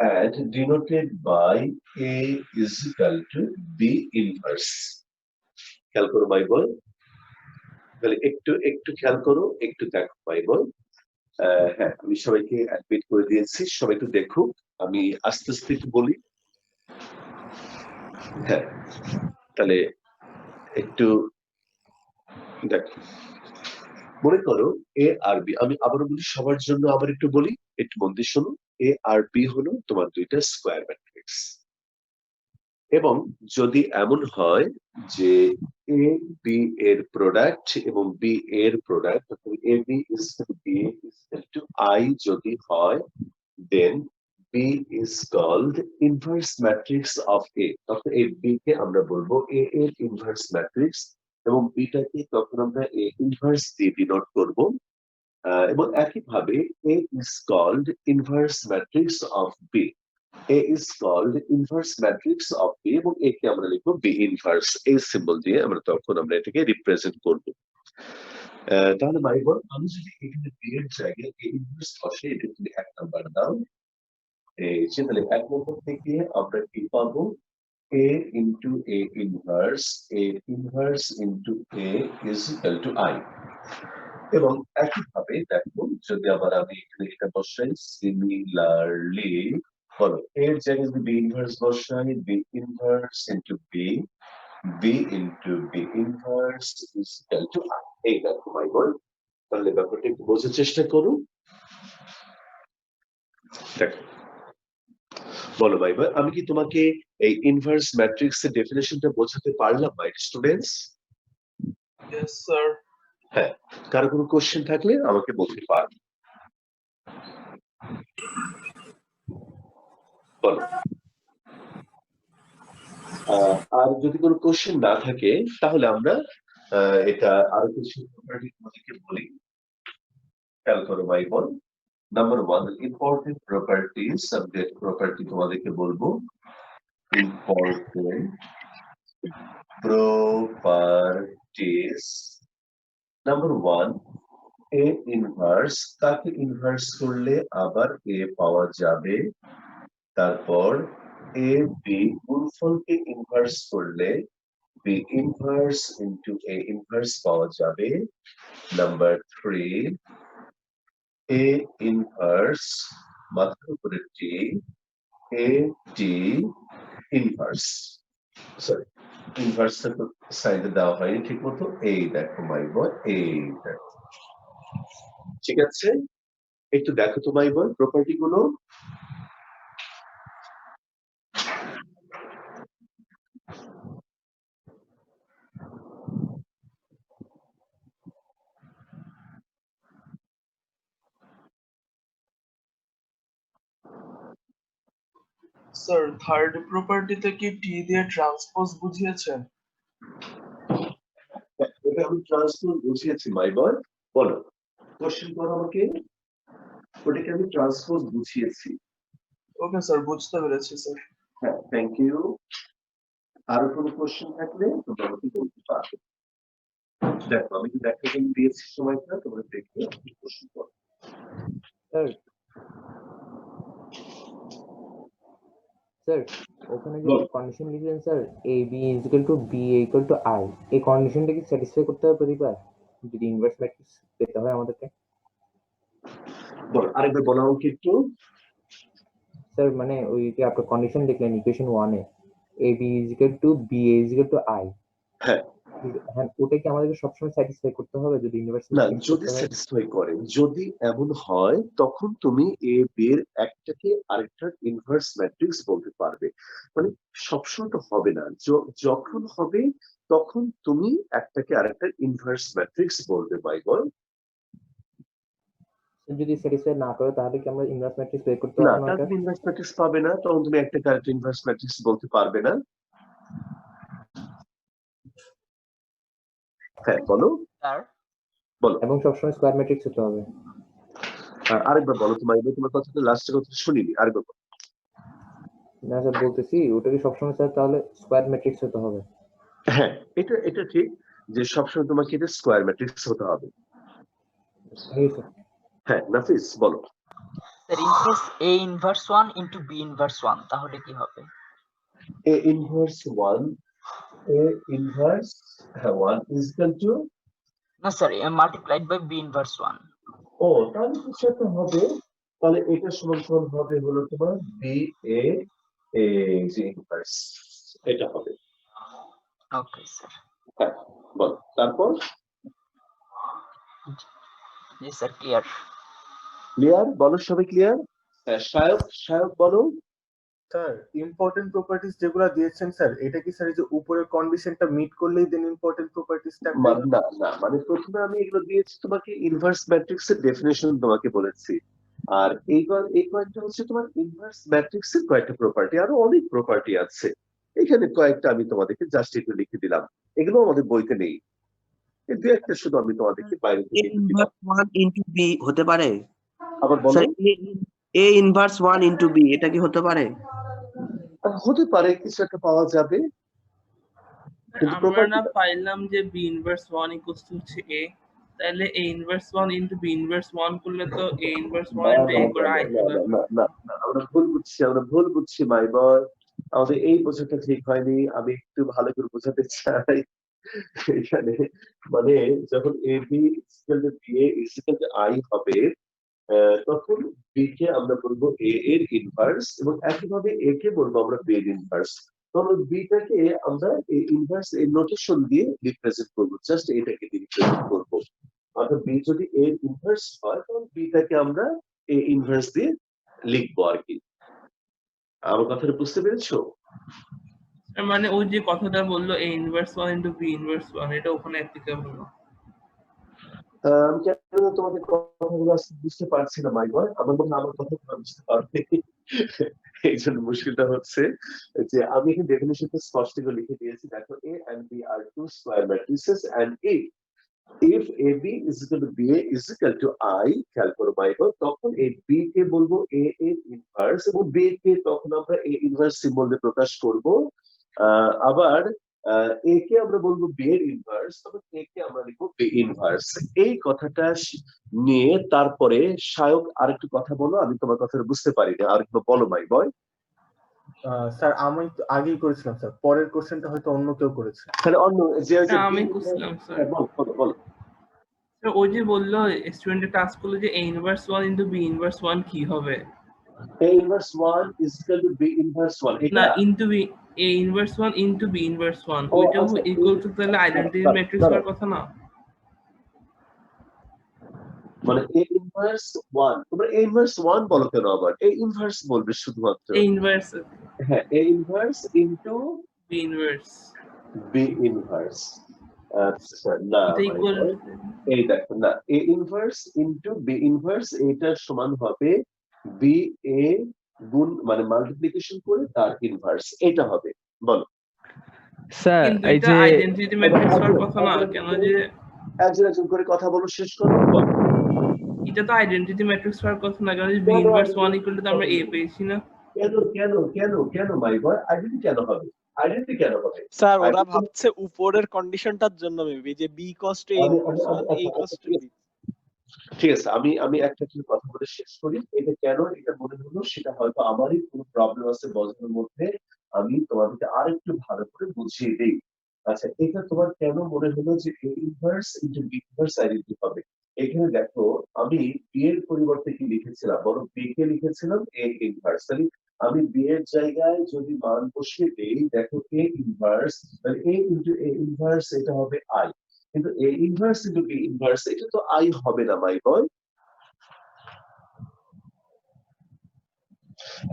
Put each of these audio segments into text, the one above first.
and denoted by A is equal to B inverse. খেয়াল করো ভাই বোন, তাহলে একটু একটু খেয়াল করো, একটু দেখো ভাই বোন। হ্যাঁ, আমি সবাইকে অ্যাডমিট করে দিয়েছি, সবাই একটু দেখুক, আমি আস্তে আস্তে একটু বলি। হ্যাঁ, তাহলে একটু দেখো, মনে করো এ আর বি, আমি আবারও বলি সবার জন্য, আবার একটু বলি, একটু মন দিয়ে শোনো। এ আর বি হলো তোমার দুইটা স্কোয়ার ম্যাট্রিক্স, এবং যদি এমন হয় যে এ বি এর প্রোডাক্ট এবং বি এর product, A B is B is to I যদি হয়, then B is called inverse matrix of A. তখন এই বি কে আমরা বলবো এ এর ইনভার্স ম্যাট্রিক্স, এবং বিটাকে তখন আমরা এ ইনভার্স দিয়ে ডিনোট করব। এবং একইভাবে A is called inverse matrix of B, A is called inverse matrix of B, এবং A কে আমরা লিখবো B inverse, এই সিম্বল দিয়ে আমরা তখন আমরা এটাকে রিপ্রেজেন্ট করব। তাহলে ভাই বোন, আমি যদি এখানে B এর জায়গায় A ইনভার্স বসে, এটা তুমি 1 নাম্বার দাও, এই যে তাহলে 1 নম্বর থেকে আমরা কি পাবো, A into A inverse into A is equal to I। এবং একইভাবে দেখো, যদি আবার আমি এখানে এটা বসাই, সিমিলারলি বলো এর জায়গায় যদি বি ইনভার্স বসাই, B inverse into B, B into B inverse is equal to I. এই দেখো ভাই বোন, তাহলে ব্যাপারটা একটু বোঝার চেষ্টা করো। দেখো, বলো ভাই বোন, আমি কি তোমাকে এই ইনভার্স ম্যাট্রিক্স এর ডেফিনেশনটা বোঝাতে পারলাম মাই স্টুডেন্টস? Yes, sir. হ্যাঁ, কারো কোনো কোশ্চেন থাকলে আমাকে বলতে পারো, বলো। আর যদি কোনো কোশ্চেন না থাকে, তাহলে আমরা এটা আরো কিছু প্রপার্টি তোমাদেরকে বলি। খেয়াল করো ভাই বোন, number 1 important property, subject property তোমাদেরকে বলবো। Important properties, number 1 A inverse, তাকে ইনভার্স করলে আবার এ পাওয়া যাবে। তারপর এ বি গুণফলকে ইনভার্স করলে B inverse into A inverse পাওয়া যাবে। নাম্বার 3 এ ইনভার্স, মাথার উপরে টি, এ টি ইনভার্স, সরি ইনভার্স সাইডে দেওয়া হয়নি ঠিক মতো, এই দেখো মাই বয়, এই দেখো, ঠিক আছে? একটু দেখো তো মাই বয় প্রপার্টি গুলো। স্যার, থার্ড প্রপার্টিতে কি টি দিয়ে ট্রান্সপোজ বুঝিয়েছেন? এটা আমি ট্রান্সপোজ বুঝিয়েছি মাই বয়, বলো কোশ্চেন করো আমাকে, ওটাকে আমি ট্রান্সপোজ বুঝিয়েছি। ওকে স্যার, বুঝতে পেরেছি স্যার। হ্যাঁ, থ্যাংক ইউ। আরো কোনো কোশ্চেন থাকলে তোমরা আমাকে বলতে পারবে। দেখো, আমি কিন্তু একটা জন্য দিয়েছি সময়টা, তোমরা দেখে কোশ্চেন করো। স্যার স্যার ওখানে যে কন্ডিশন লিখলেন sir, A B is equal to B equal to I, এই কন্ডিশনটা কি স্যাটিসফাই করতে হবে প্রতিবার যদি ইনভার্স ম্যাট্রিক্স পেতে হয় আমাদেরকে? বলো, আরেকবার বলো আমাকে একটু। স্যার মানে ওই যে আপনার কন্ডিশন লিখলেন ইকুয়েশন 1 এ, A B is equal to B is equal to I, হ্যাঁ হ্যাঁ ওটা কি আমাদেরকে সবসময় স্যাটিসফাই করতে হবে যদি ইনভার্স না, ম্যাট্রিক্স যদি পেতে হয়? স্যাটিসফাই করে, যদি এমন হয়, তখন তুমি এ বি এর একটাকে আরেকটার ইনভার্স ম্যাট্রিক্স বলতে পারবে। মানে সবসময় তো হবে না, যখন হবে তখন তুমি একটাকে আরেকটার ইনভার্স ম্যাট্রিক্স বলবে ভাই বল। যদি স্যাটিসফাই না করে তাহলে কি আমরা ইনভার্স ম্যাট্রিক্স বের করতে না, পারবো না তার এটা? ইনভার্স ম্যাট্রিক্স পাবে না, তখন তুমি একটাকে আরেকটা ইনভার্স ম্যাট্রিক্স বলতে পারবে না। হ্যাঁ বলো, স্যার, বলো। এবং সবসময় স্কয়ার ম্যাট্রিক্স হতে হবে। আরেকবার বলো, তোমার কথাটা লাস্টের কথা শুনিনি, আরেকবার বলো। না স্যার বলতেছি, ওটা কি সবসময় স্যার তাহলে স্কয়ার ম্যাট্রিক্স হতে হবে? হ্যাঁ, এটা ঠিক যে সবসময় তোমাকে এটা স্কোয়ার ম্যাট্রিক্স হতে হবে। Thank you sir. হ্যাঁ নাফিস বলো। Sir in case A inverse 1 into B inverse 1 তাহলে কি হবে? A inverse 1, A inverse 1 is equal to, না sir multiplied by B inverse 1। ও তাহলে কিছু একটা হবে, তাহলে এটা সমান সমান হবে হলো তোমার বি এ যে ইনভার্স, এটা হবে। Okay sir. হ্যাঁ, বল তারপর। জি স্যার ক্লিয়ার। ক্লিয়ার, বলো সবাই ক্লিয়ার। হ্যাঁ, সায়ক বলো। স্যার ইম্পর্টেন্ট প্রপার্টিজ যেগুলো দিয়েছেন স্যার, এটা কি স্যার এই যে উপরের কন্ডিশনটা মিট করলেই দেন ইম্পর্টেন্ট প্রপার্টিজটা না না, মানে প্রথমে আমি এগুলো দিয়েছি তোমাকে, ইনভার্স ম্যাট্রিক্স এর ডেফিনেশন তোমাকে বলেছি, আর এই কয়েকটা হচ্ছে তোমার ইনভার্স ম্যাট্রিক্স এর কয়েকটা প্রপার্টি, আরো অনেক প্রপার্টি আছে, এখানে কয়েকটা আমি তোমাদেরকে জাস্ট একটু লিখে দিলাম, এগুলো আমাদের বইতে নেই, এই দু একটা শুধু আমি তোমাদেরকে বাইরে থেকে একটু দিলাম। ইনভার্স 1 ইনটু বি হতে পারে? আবার বলো। স্যার এ ইনভার্স 1 ইনটু বি এটা কি হতে পারে? হতে পারে, কিছু একটা পাওয়া যাবে, কিন্তু আমরা না property- পাইলাম যে b ইনভার্স 1 ইকুয়ালস টু হচ্ছে a, তাহলে a inverse 1 into b inverse 1 করলে তো a ইনভার্স 1 ইনটু a করে i চলে আসবে। আমরা ভুল বুঝছি মাই বয়, আমাদের এই বোঝাটা ঠিক হয়নি, আমি একটু ভালো করে বোঝাতে চাই। এখানে মানে যখন A B equal to B A equal to I হবে, তখন বি কে আমরা বলবো এ এর ইনভার্স, এবং একইভাবে এ কে বলবো আমরা বি এর ইনভার্স। তখন বিটাকে আমরা এই ইনভার্স এর নোটেশন দিয়ে রিপ্রেজেন্ট করবো, জাস্ট এটাকে দিয়ে রিপ্রেজেন্ট করবো। অর্থাৎ বি যদি এর ইনভার্স হয়, তখন বিটাকে আমরা এ ইনভার্স দিয়ে লিখবো আর কি। আমার কথাটা বুঝতে পেরেছো? মানে ওই যে কথাটা বললো a inverse 1 into b inverse 1, এটা ওখানে অ্যাপ্লিকেবল না। আমি কেন তোমাদের কথাগুলো আজকে বুঝতে পারছি না মাই বয়, আমার মনে হয় আমার কথা তোমরা বুঝতে পারবে, এই জন্য মুশকিলটা হচ্ছে যে আমি এখানে ডেফিনেশনটা স্পষ্ট করে লিখে দিয়েছি, দেখো a and b are two square matrices and if AB is equal to BA is equal to I, খেয়াল করো মাই বয়, তখন এই B কে বলবো A এর ইনভার্স, এবং B কে তখন আমরা A ইনভার্স সিম্বল দিয়ে প্রকাশ করব। আবার A কে আমরা বলবো B এর ইনভার্স, তখন A কে আমরা লিখবো B ইনভার্স। এই কথাটা নিয়ে তারপরে সায়ক আরেকটু কথা বলো, আমি তোমার কথাটা বুঝতে পারি না, আরেকটু বলো মাই বয়। স্যার আমি তো আগেই করেছিলাম স্যার, পরের কোশ্চেনটা হয়তো অন্য কেউ করেছে। তাহলে অন্য যে আমি বুঝলাম স্যার। বলো। স্যার ওই যে বললো স্টুডেন্টের টাস্ক করলো যে a inverse 1 into b inverse 1 কি হবে? A inverse 1 is equal to B inverse 1, না এটা into b, a inverse 1 into b inverse 1 ও, ওইটাও আচ্ছা, ইকুয়াল টু তাহলে আইডেন্টিটি ম্যাট্রিক্স হওয়ার কথা না? মানে A inverse 1, তোমরা A inverse 1 বলো কেন, আবার A inverse বলবে শুধুমাত্র। a ইনভার্স হ্যাঁ, A inverse into b inverse, B inverse, আচ্ছা না এটা ইকুয়াল এই দেখো না, A inverse into B inverse এটা সমান হবে B A গুণ মানে মাল্টিপ্লিকেশন করে তার ইনভার্স, এটা হবে। বলো স্যার কিন্তু এই এটা যে আইডেন্টিটি ম্যাট্রিক্স হওয়ার কথা না কেন? যে একজন করে কথা বলো, শেষ করো, বলো। এটা তো আইডেন্টিটি ম্যাট্রিক্স হওয়ার কথা না, কারণ b ইনভার্স 1 ইকুয়াল টু আমরা a পেয়েছি না। কেন মাই বয়, আইডেন্টি কেন হবে? আইডেন্টি কেন হবে? স্যার ওরা ভাবছে উপরের কন্ডিশনটার জন্য মেবি যে B equals to A inverse 1 A equals to B. ঠিক আছে, আমি একটা কিছু কথা বলে শেষ করি। এটা কেন এটা মনে হলো, সেটা হয়তো আমারই কোনো প্রবলেম আছে বোঝানোর মধ্যে, আমি তোমাদেরকে আরেকটু ভালো করে বুঝিয়ে দিই। আচ্ছা, এটা তোমার কেন মনে হলো যে A inverse into B inverse identity হবে? এখানে দেখো, আমি B এর পরিবর্তে কি লিখেছিলাম, বলো B কে লিখেছিলাম A ইনভার্স, তাহলে আমি B এর জায়গায় যদি মান বসিয়ে দেই, দেখো A ইনভার্স, তাহলে A ইনটু A ইনভার্স এটা হবে I, কিন্তু A inverse into B inverse এটা তো I হবে না মাই বয়।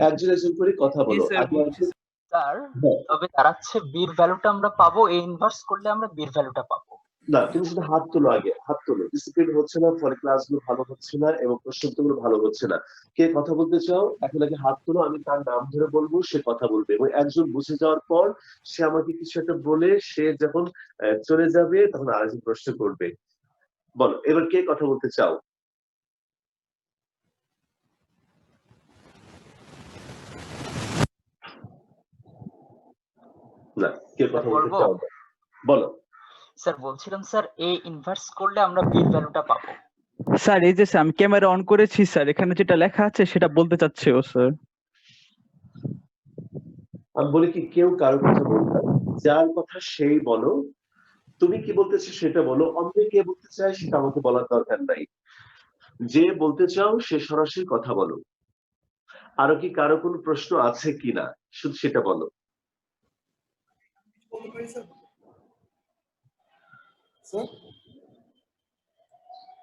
একজন করে কথা জি বলো। স্যার বুঝছি। স্যার হ্যাঁ। তবে দাঁড়াচ্ছে বির ভ্যালুটা আমরা পাবো, এ ইনভার্স করলে আমরা বির ভ্যালুটা পাবো। না, তুমি শুধু হাত তোলো, আগে হাত তোলো, ডিসিপ্লিন হচ্ছে না, ফলে ক্লাসগুলো ভালো হচ্ছে না এবং প্রশ্নোত্তরগুলো ভালো হচ্ছে না। কে কথা বলতে চাও এখন আগে হাত তোলো, আমি তার নাম ধরে বলবো, সে কথা বলবে, এবং একজন বুঝে যাওয়ার পর সে আমাকে কিছু একটা বলে সে যখন চলে যাবে তখন আরেকজন প্রশ্ন করবে। বলো এবার কে কথা বলতে চাও? না, কে কথা বলতে বলবো? চাও? বলো। স্যার বলছিলাম স্যার এ ইনভার্স করলে আমরা বির ভ্যালুটা পাবো। স্যার এই যে আমি ক্যামেরা অন করেছি স্যার, এখানে যেটা লেখা আছে সেটা বলতে চাচ্ছে ও স্যার। আমি বলি কি কেউ কারো কথা বলবে না, যার কথা সেই বলো, তুমি কি বলতেছো সেটা বলো, অন্য কে বলতে চায় সেটা আমাকে বলার দরকার নাই, যে বলতে চাও সে সরাসরি কথা বলো। আরো কি কারো কোনো প্রশ্ন আছে কিনা শুধু সেটা বলো।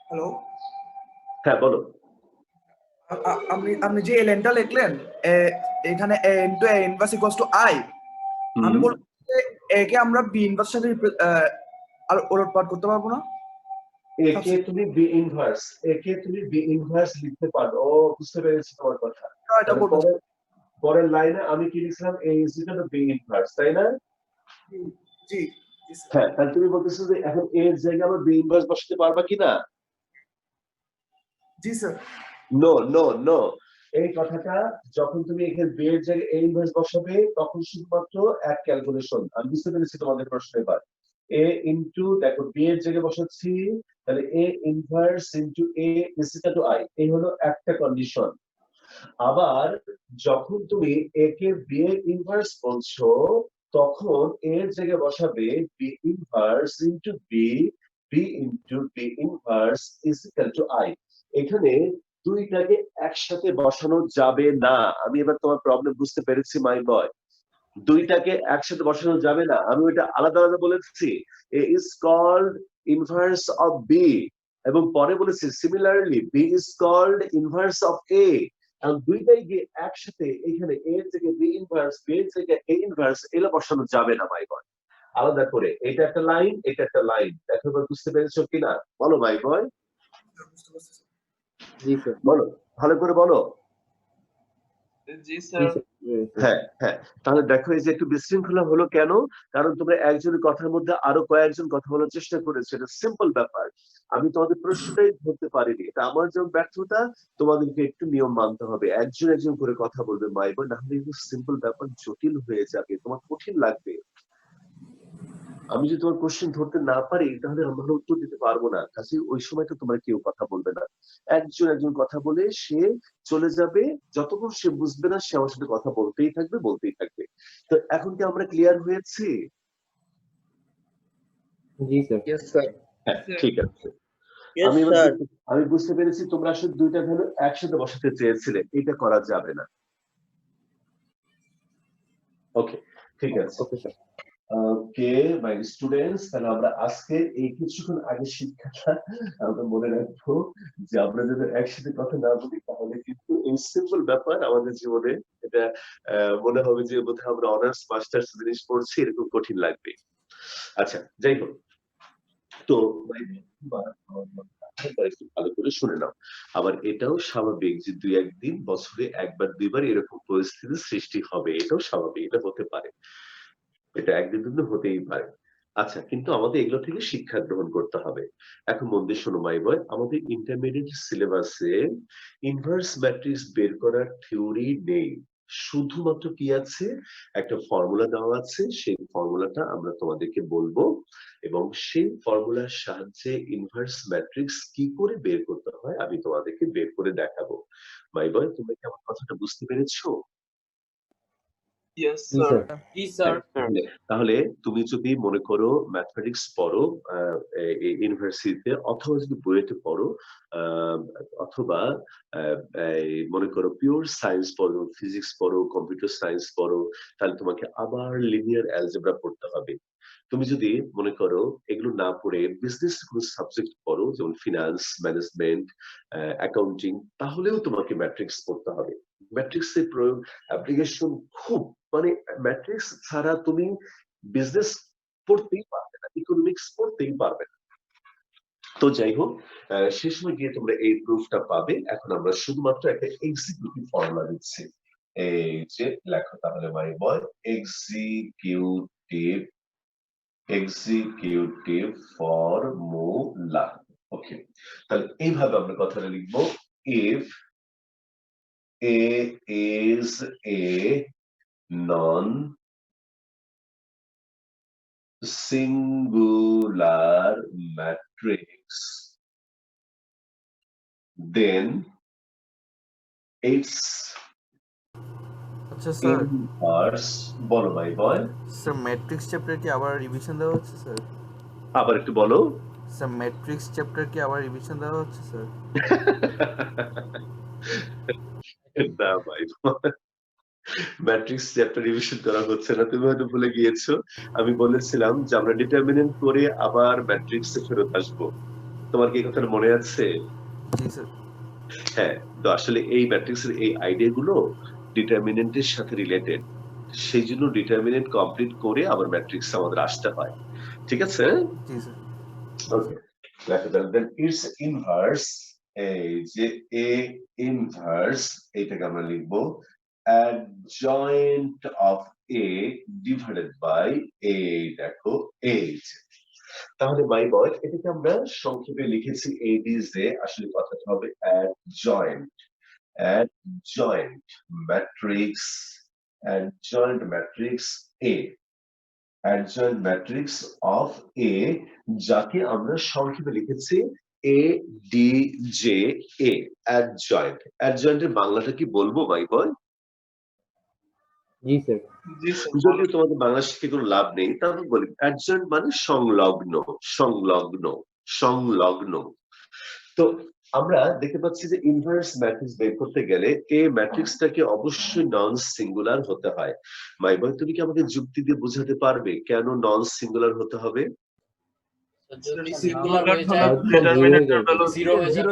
হ্যালো, হ্যাঁ বলো। আপনি আপনি যে এলেনটা লিখলেন এখানে a into a inverse equals to i, আমি হুম, বলবো যে a কে আমরা b ইনভার্স সাথে ওলটপালট করতে পারবো না? একে তুমি বি ইনভার্স, একে তুমি বি ইনভার্স লিখতে পারো। ও বুঝতে পেরেছি তোমার কথা। এটা তাহলে বলতে পরের লাইনে আমি কি লিখলাম, a is equal to B inverse, তাই না? জি জি স্যার। হ্যাঁ, তাহলে তুমি বলতেছো যে এখন a এর জায়গায় আমরা বি ইনভার্স বসাতে পারবা কিনা? জি স্যার। নো নো নো, এই কথাটা যখন তুমি এখানে বি এর জায়গায় a ইনভার্স বসাবে তখন শুধুমাত্র এক ক্যালকুলেশন। আমি বুঝতে পেরেছি তোমাদের প্রশ্ন এবার। a ইনটু, দেখো বি এর জায়গায় বসাচ্ছি, তাহলে a inverse into a is equal two i, এই হলো একটা কন্ডিশন। আবার যখন তুমি a কে b এর ইনভার্স বলছো তখন a এর জায়গায় বসাবে b inverse into b, b into b inverse is equal two i। এখানে দুইটাকে একসাথে বসানো যাবে না। আমি এবার তোমার প্রবলেম বুঝতে পেরেছি মাই বয়। দুইটাকে একসাথে বসানো যাবে না, আমি ওইটা আলাদা আলাদা বলেছি। a is called inverse of b, এবং পরে বলেছি similarly b is called inverse of a। এবং দুইটাই গিয়ে একসাথে এখানে a এর থেকে b ইনভার্স, b এর থেকে a ইনভার্স এগুলো বসানো যাবে না মাই বয়, আলাদা করে। এটা একটা লাইন, এটা একটা লাইন। দেখো এবার বুঝতে পেরেছো কিনা বলো মাই বয়, বুঝতে পারছি স্যার। জি স্যার। বলো ভালো করে বলো। জি জি স্যার। স্যার। হ্যাঁ হ্যাঁ, তাহলে দেখো এই যে একটু বিশৃঙ্খলা হলো কেন, কারণ তোমরা একজনের কথার মধ্যে আরো কয়েকজন কথা বলার চেষ্টা করেছো। এটা সিম্পল ব্যাপার, আমি তোমাদের প্রশ্নটাই ধরতে পারিনি, এটা আমার যেমন ব্যর্থতা, তোমাদেরকে একটু নিয়ম মানতে হবে, একজন একজন করে কথা বলবে মাই বোন, না হলে কিন্তু সিম্পল ব্যাপার জটিল হয়ে যাবে, তোমার কঠিন লাগবে। আমি যদি তোমার কোশ্চেন ধরতে না পারি তাহলে আমরা উত্তর দিতে পারবো না, কাজে ওই সময় তো তোমরা কেউ কথা বলবে না, একজন একজন কথা বলে সে চলে যাবে, যতক্ষণ সে বুঝবে না সে আমার সাথে কথা বলতেই থাকবে বলতেই থাকবে। তো এখন কি আমরা ক্লিয়ার হয়েছি? জি স্যার। Yes sir. হ্যাঁ ঠিক আছে। ইয়েস আমি এবার স্যার। আমি বুঝতে পেরেছি তোমরা আসলে দুইটা ভ্যালু একসাথে বসাতে চেয়েছিলে, এটা করা যাবে না। ওকে ঠিক আছে। Okay sir. Okay my students, তাহলে আমরা আজকে এই কিছুক্ষণ আগে শিক্ষাটা আমরা মনে রাখবো যে আমরা যদি একসাথে কথা না বলি তাহলে কিন্তু এই সিম্পল ব্যাপার আমাদের জীবনে এটা মনে হবে যে বোধহয় আমরা অনার্স মাস্টার্স জিনিস পড়ছি, এরকম কঠিন লাগবে। আচ্ছা যাই হোক, তো একটু ভালো করে শুনে নাও। আবার এটাও স্বাভাবিক যে দুই একদিন বছরে একবার দুইবার এরকম পরিস্থিতির সৃষ্টি হবে, এটাও স্বাভাবিক, এটা হতে পারে, এটা একদিন দুদিন হতেই পারে। আচ্ছা, কিন্তু আমাদের এগুলো থেকে শিক্ষা গ্রহণ করতে হবে। এখন মন দিয়ে শোনো মাই বয়, আমাদের ইন্টারমিডিয়েট সিলেবাসে ইনভার্স ম্যাট্রিক্স বের করার থিওরি নেই, শুধুমাত্র কি আছে, একটা ফর্মুলা দেওয়া আছে, সেই ফর্মুলাটা আমরা তোমাদেরকে বলবো এবং সেই ফর্মুলার সাহায্যে ইনভার্স ম্যাট্রিক্স কি করে বের করতে হয় আমি তোমাদেরকে বের করে দেখাবো। মাই বয়, তুমি কি আমার কথাটা বুঝতে পেরেছো? ইয়েস জি স্যার। স্যার। জি স্যার। তাহলে তুমি যদি মনে করো ম্যাথমেটিক্স পড়ো ইউনিভার্সিটিতে, অথবা যদি বুয়েটে পড়ো, অথবা মনে করো পিওর সায়েন্স পড়ো, ফিজিক্স পড়ো, কম্পিউটার সায়েন্স পড়ো, তাহলে তোমাকে আবার লিনিয়ার অ্যালজেব্রা পড়তে হবে। তুমি যদি মনে করো এগুলো না পড়ে বিজনেস কোনো সাবজেক্ট পড়ো, যেমন ফিনান্স, ম্যানেজমেন্ট, অ্যাকাউন্টিং, তাহলেও তোমাকে ম্যাট্রিক্স পড়তে হবে। ম্যাট্রিক্সের প্রয়োগ, অ্যাপ্লিকেশন খুব, মানে ম্যাট্রিক্স ছাড়া তুমি বিজনেস পড়তেই পারবে না, ইকোনমিক্স পড়তেই পারবে না। তো যাই হোক, শেষ সময় গিয়ে তোমরা এই প্রুফটা পাবে। এখন আমরা শুধুমাত্র একটা এক্সিকিউটিভ ফর্মুলা দিচ্ছি, এই যে লেখো তাহলে my boy, executive executive formula. ওকে, তাহলে এইভাবে আমরা কথাটা লিখবো, if A is a non singular matrix then its আচ্ছা স্যার, inverse, বলো ভাই বয়, স্যার ম্যাট্রিক্স চ্যাপ্টার কি আবার রিভিশন দেওয়া হচ্ছে স্যার? আবার একটু বলো। স্যার ম্যাট্রিক্স চ্যাপ্টার কি আবার রিভিশন দেওয়া হচ্ছে স্যার? না ভাই, ম্যাট্রিক্স চ্যাপ্টার রিভিশন করা হচ্ছে না, তুমি হয়তো ভুলে গিয়েছো। আমি বলেছিলাম যে আমরা ডিটারমিনেন্ট করে আবার ম্যাট্রিক্সে ফেরত আসবো, তোমার কি এই কথাটা মনে আছে? জি স্যার। হ্যাঁ, তো আসলে এই ম্যাট্রিক্সের এই আইডিয়া গুলো ডিটারমিনেন্টের সাথে রিলেটেড, সেই জন্য ডিটারমিনেন্ট কমপ্লিট করে আবার ম্যাট্রিক্স আমাদের আসতে হয়, ঠিক আছে? জি sir. Okay, then it's inverse, এই যে এ ইনভার্স, এটাকে আমরা লিখবো adjoint of a divided by a, দেখো এই, তাহলে মাই বয় এটাকে আমরা সংক্ষেপে লিখেছি এডিজে, আসলে কথাটা হবে adjoint matrix, adjoint matrix A, adjoint matrix of A, যাকে আমরা সংক্ষেপে লিখেছি ADJ A, adjoint। adjoint এর বাংলাটা কি বলবো মাই বয়? জি স্যার। জি স্যার, যদি তোমাদের বাংলা শিখে কোনো লাভ নেই, তাহলে বলি adjoint মানে সংলগ্ন, সংলগ্ন, সংলগ্ন। তো আমরা দেখতে পাচ্ছি যে ইনভার্স ম্যাট্রিক্স বের করতে গেলে এই ম্যাট্রিক্সটাকে অবশ্যই নন সিঙ্গুলার হতে হয়। মাই বয় তুমি কি আমাকে যুক্তি দিয়ে বোঝাতে পারবে কেন নন সিঙ্গুলার হতে হবে? যদি সিঙ্গুলার হয়ে যায় তাহলে তো ডিটারমিনেন্টের ভ্যালু জিরো হয়ে যাবে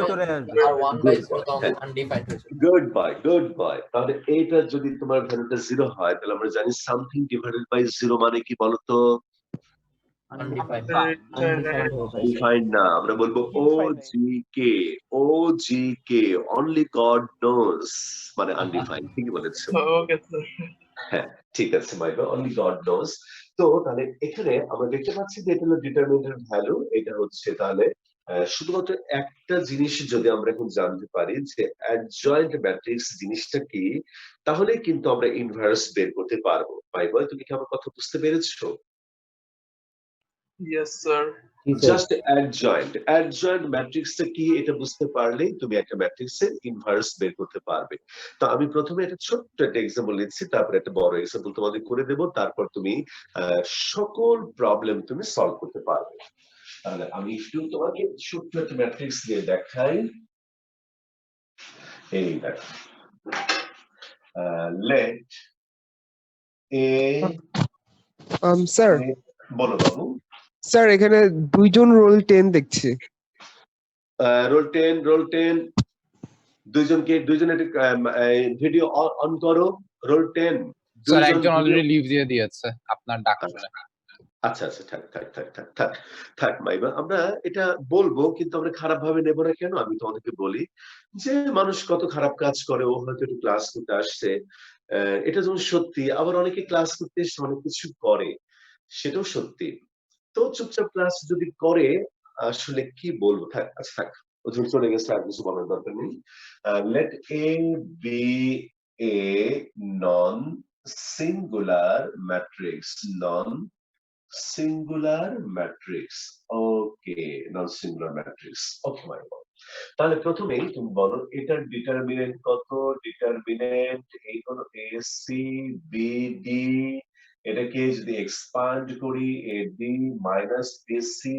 আর 1 বাই 0 তো আনডিফাইন্ড হয়ে যাবে। Good boy, good boy. তাহলে এইটা যদি তোমার ভ্যালুটা 0 হয়, তাহলে আমরা জানি সামথিং ডিভাইডেড বাই 0 মানে কি বলতো? আনডিফাইন্ড। ডিফাইন্ড না, আমরা বলবো ওজিকে, ওজিকে, অনলি গড নোজ, মানে আনডিফাইন্ড। ঠিকই বলেছো। Okay sir. হ্যাঁ, ঠিক আছে মাই বয়, অনলি গড নোজ। তো তাহলে এখানে আমরা দেখতে পাচ্ছি যে এটা হলো ডিটারমিনেন্টের ভ্যালু, এটা হচ্ছে তাহলে শুধুমাত্র একটা জিনিস যদি আমরা এখন জানতে পারি যে অ্যাডজয়েন্ট ম্যাট্রিক্স জিনিসটা কি, তাহলে কিন্তু আমরা ইনভার্স বের করতে পারবো। মাই বয় তুমি কি আমার কথা বুঝতে পেরেছো? Yes sir. জাস্ট অ্যাডজয়েন্ট ম্যাট্রিক্সটা কি এটা বুঝতে পারলেই তুমি একটা ম্যাট্রিক্সের ইনভার্স বের করতে পারবে। তো আমি প্রথমে একটা ছোট্ট একটা এক্সাম্পল নিচ্ছি, তারপর একটা বড় এক্সাম্পল তোমাদের করে দেব, তারপর তুমি সকল প্রবলেম তুমি সলভ করতে পারবে। তাহলে আমি একটু তোমাকে ছোট্ট একটা ম্যাট্রিক্স দিয়ে দেখাই। এই দেখো, লেট এ, স্যার বলো বাবু। স্যার এখানে দুইজন রোল 10 দেখছি। রোল 10 দুইজনের ভিডিও অন করো। রোল 10 স্যার একজন অলরেডি লিভ দিয়ে দিয়েছে আপনার ডাক শুনে। আচ্ছা আচ্ছা, থাক মাইবা, আমরা এটা বলবো কিন্তু আমরা খারাপ ভাবে নেব না। কেন? আমি তোমাদেরকে বলি যে মানুষ কত খারাপ কাজ করে, ও হয়তো একটু ক্লাস করতে আসছে, এটা যেমন সত্যি, আবার অনেকে ক্লাস করতে এসে অনেক কিছু করে, সেটাও সত্যি। তো চুপচাপ ক্লাস যদি করে, আসলে কি বলবো, থাক, আচ্ছা থাক, ওজন চলে গেছে, আর কিছু বলার দরকার নেই। Let A be a non singular matrix, non singular matrix. Okay, non singular matrix. Okay my বল, তাহলে প্রথমেই তুমি বলো এটার ডিটারমিনেন্ট কত? ডিটারমিনেন্ট এই হলো এ সি বি ডি, এটাকে যদি এক্সপান্ড করি A D minus A C,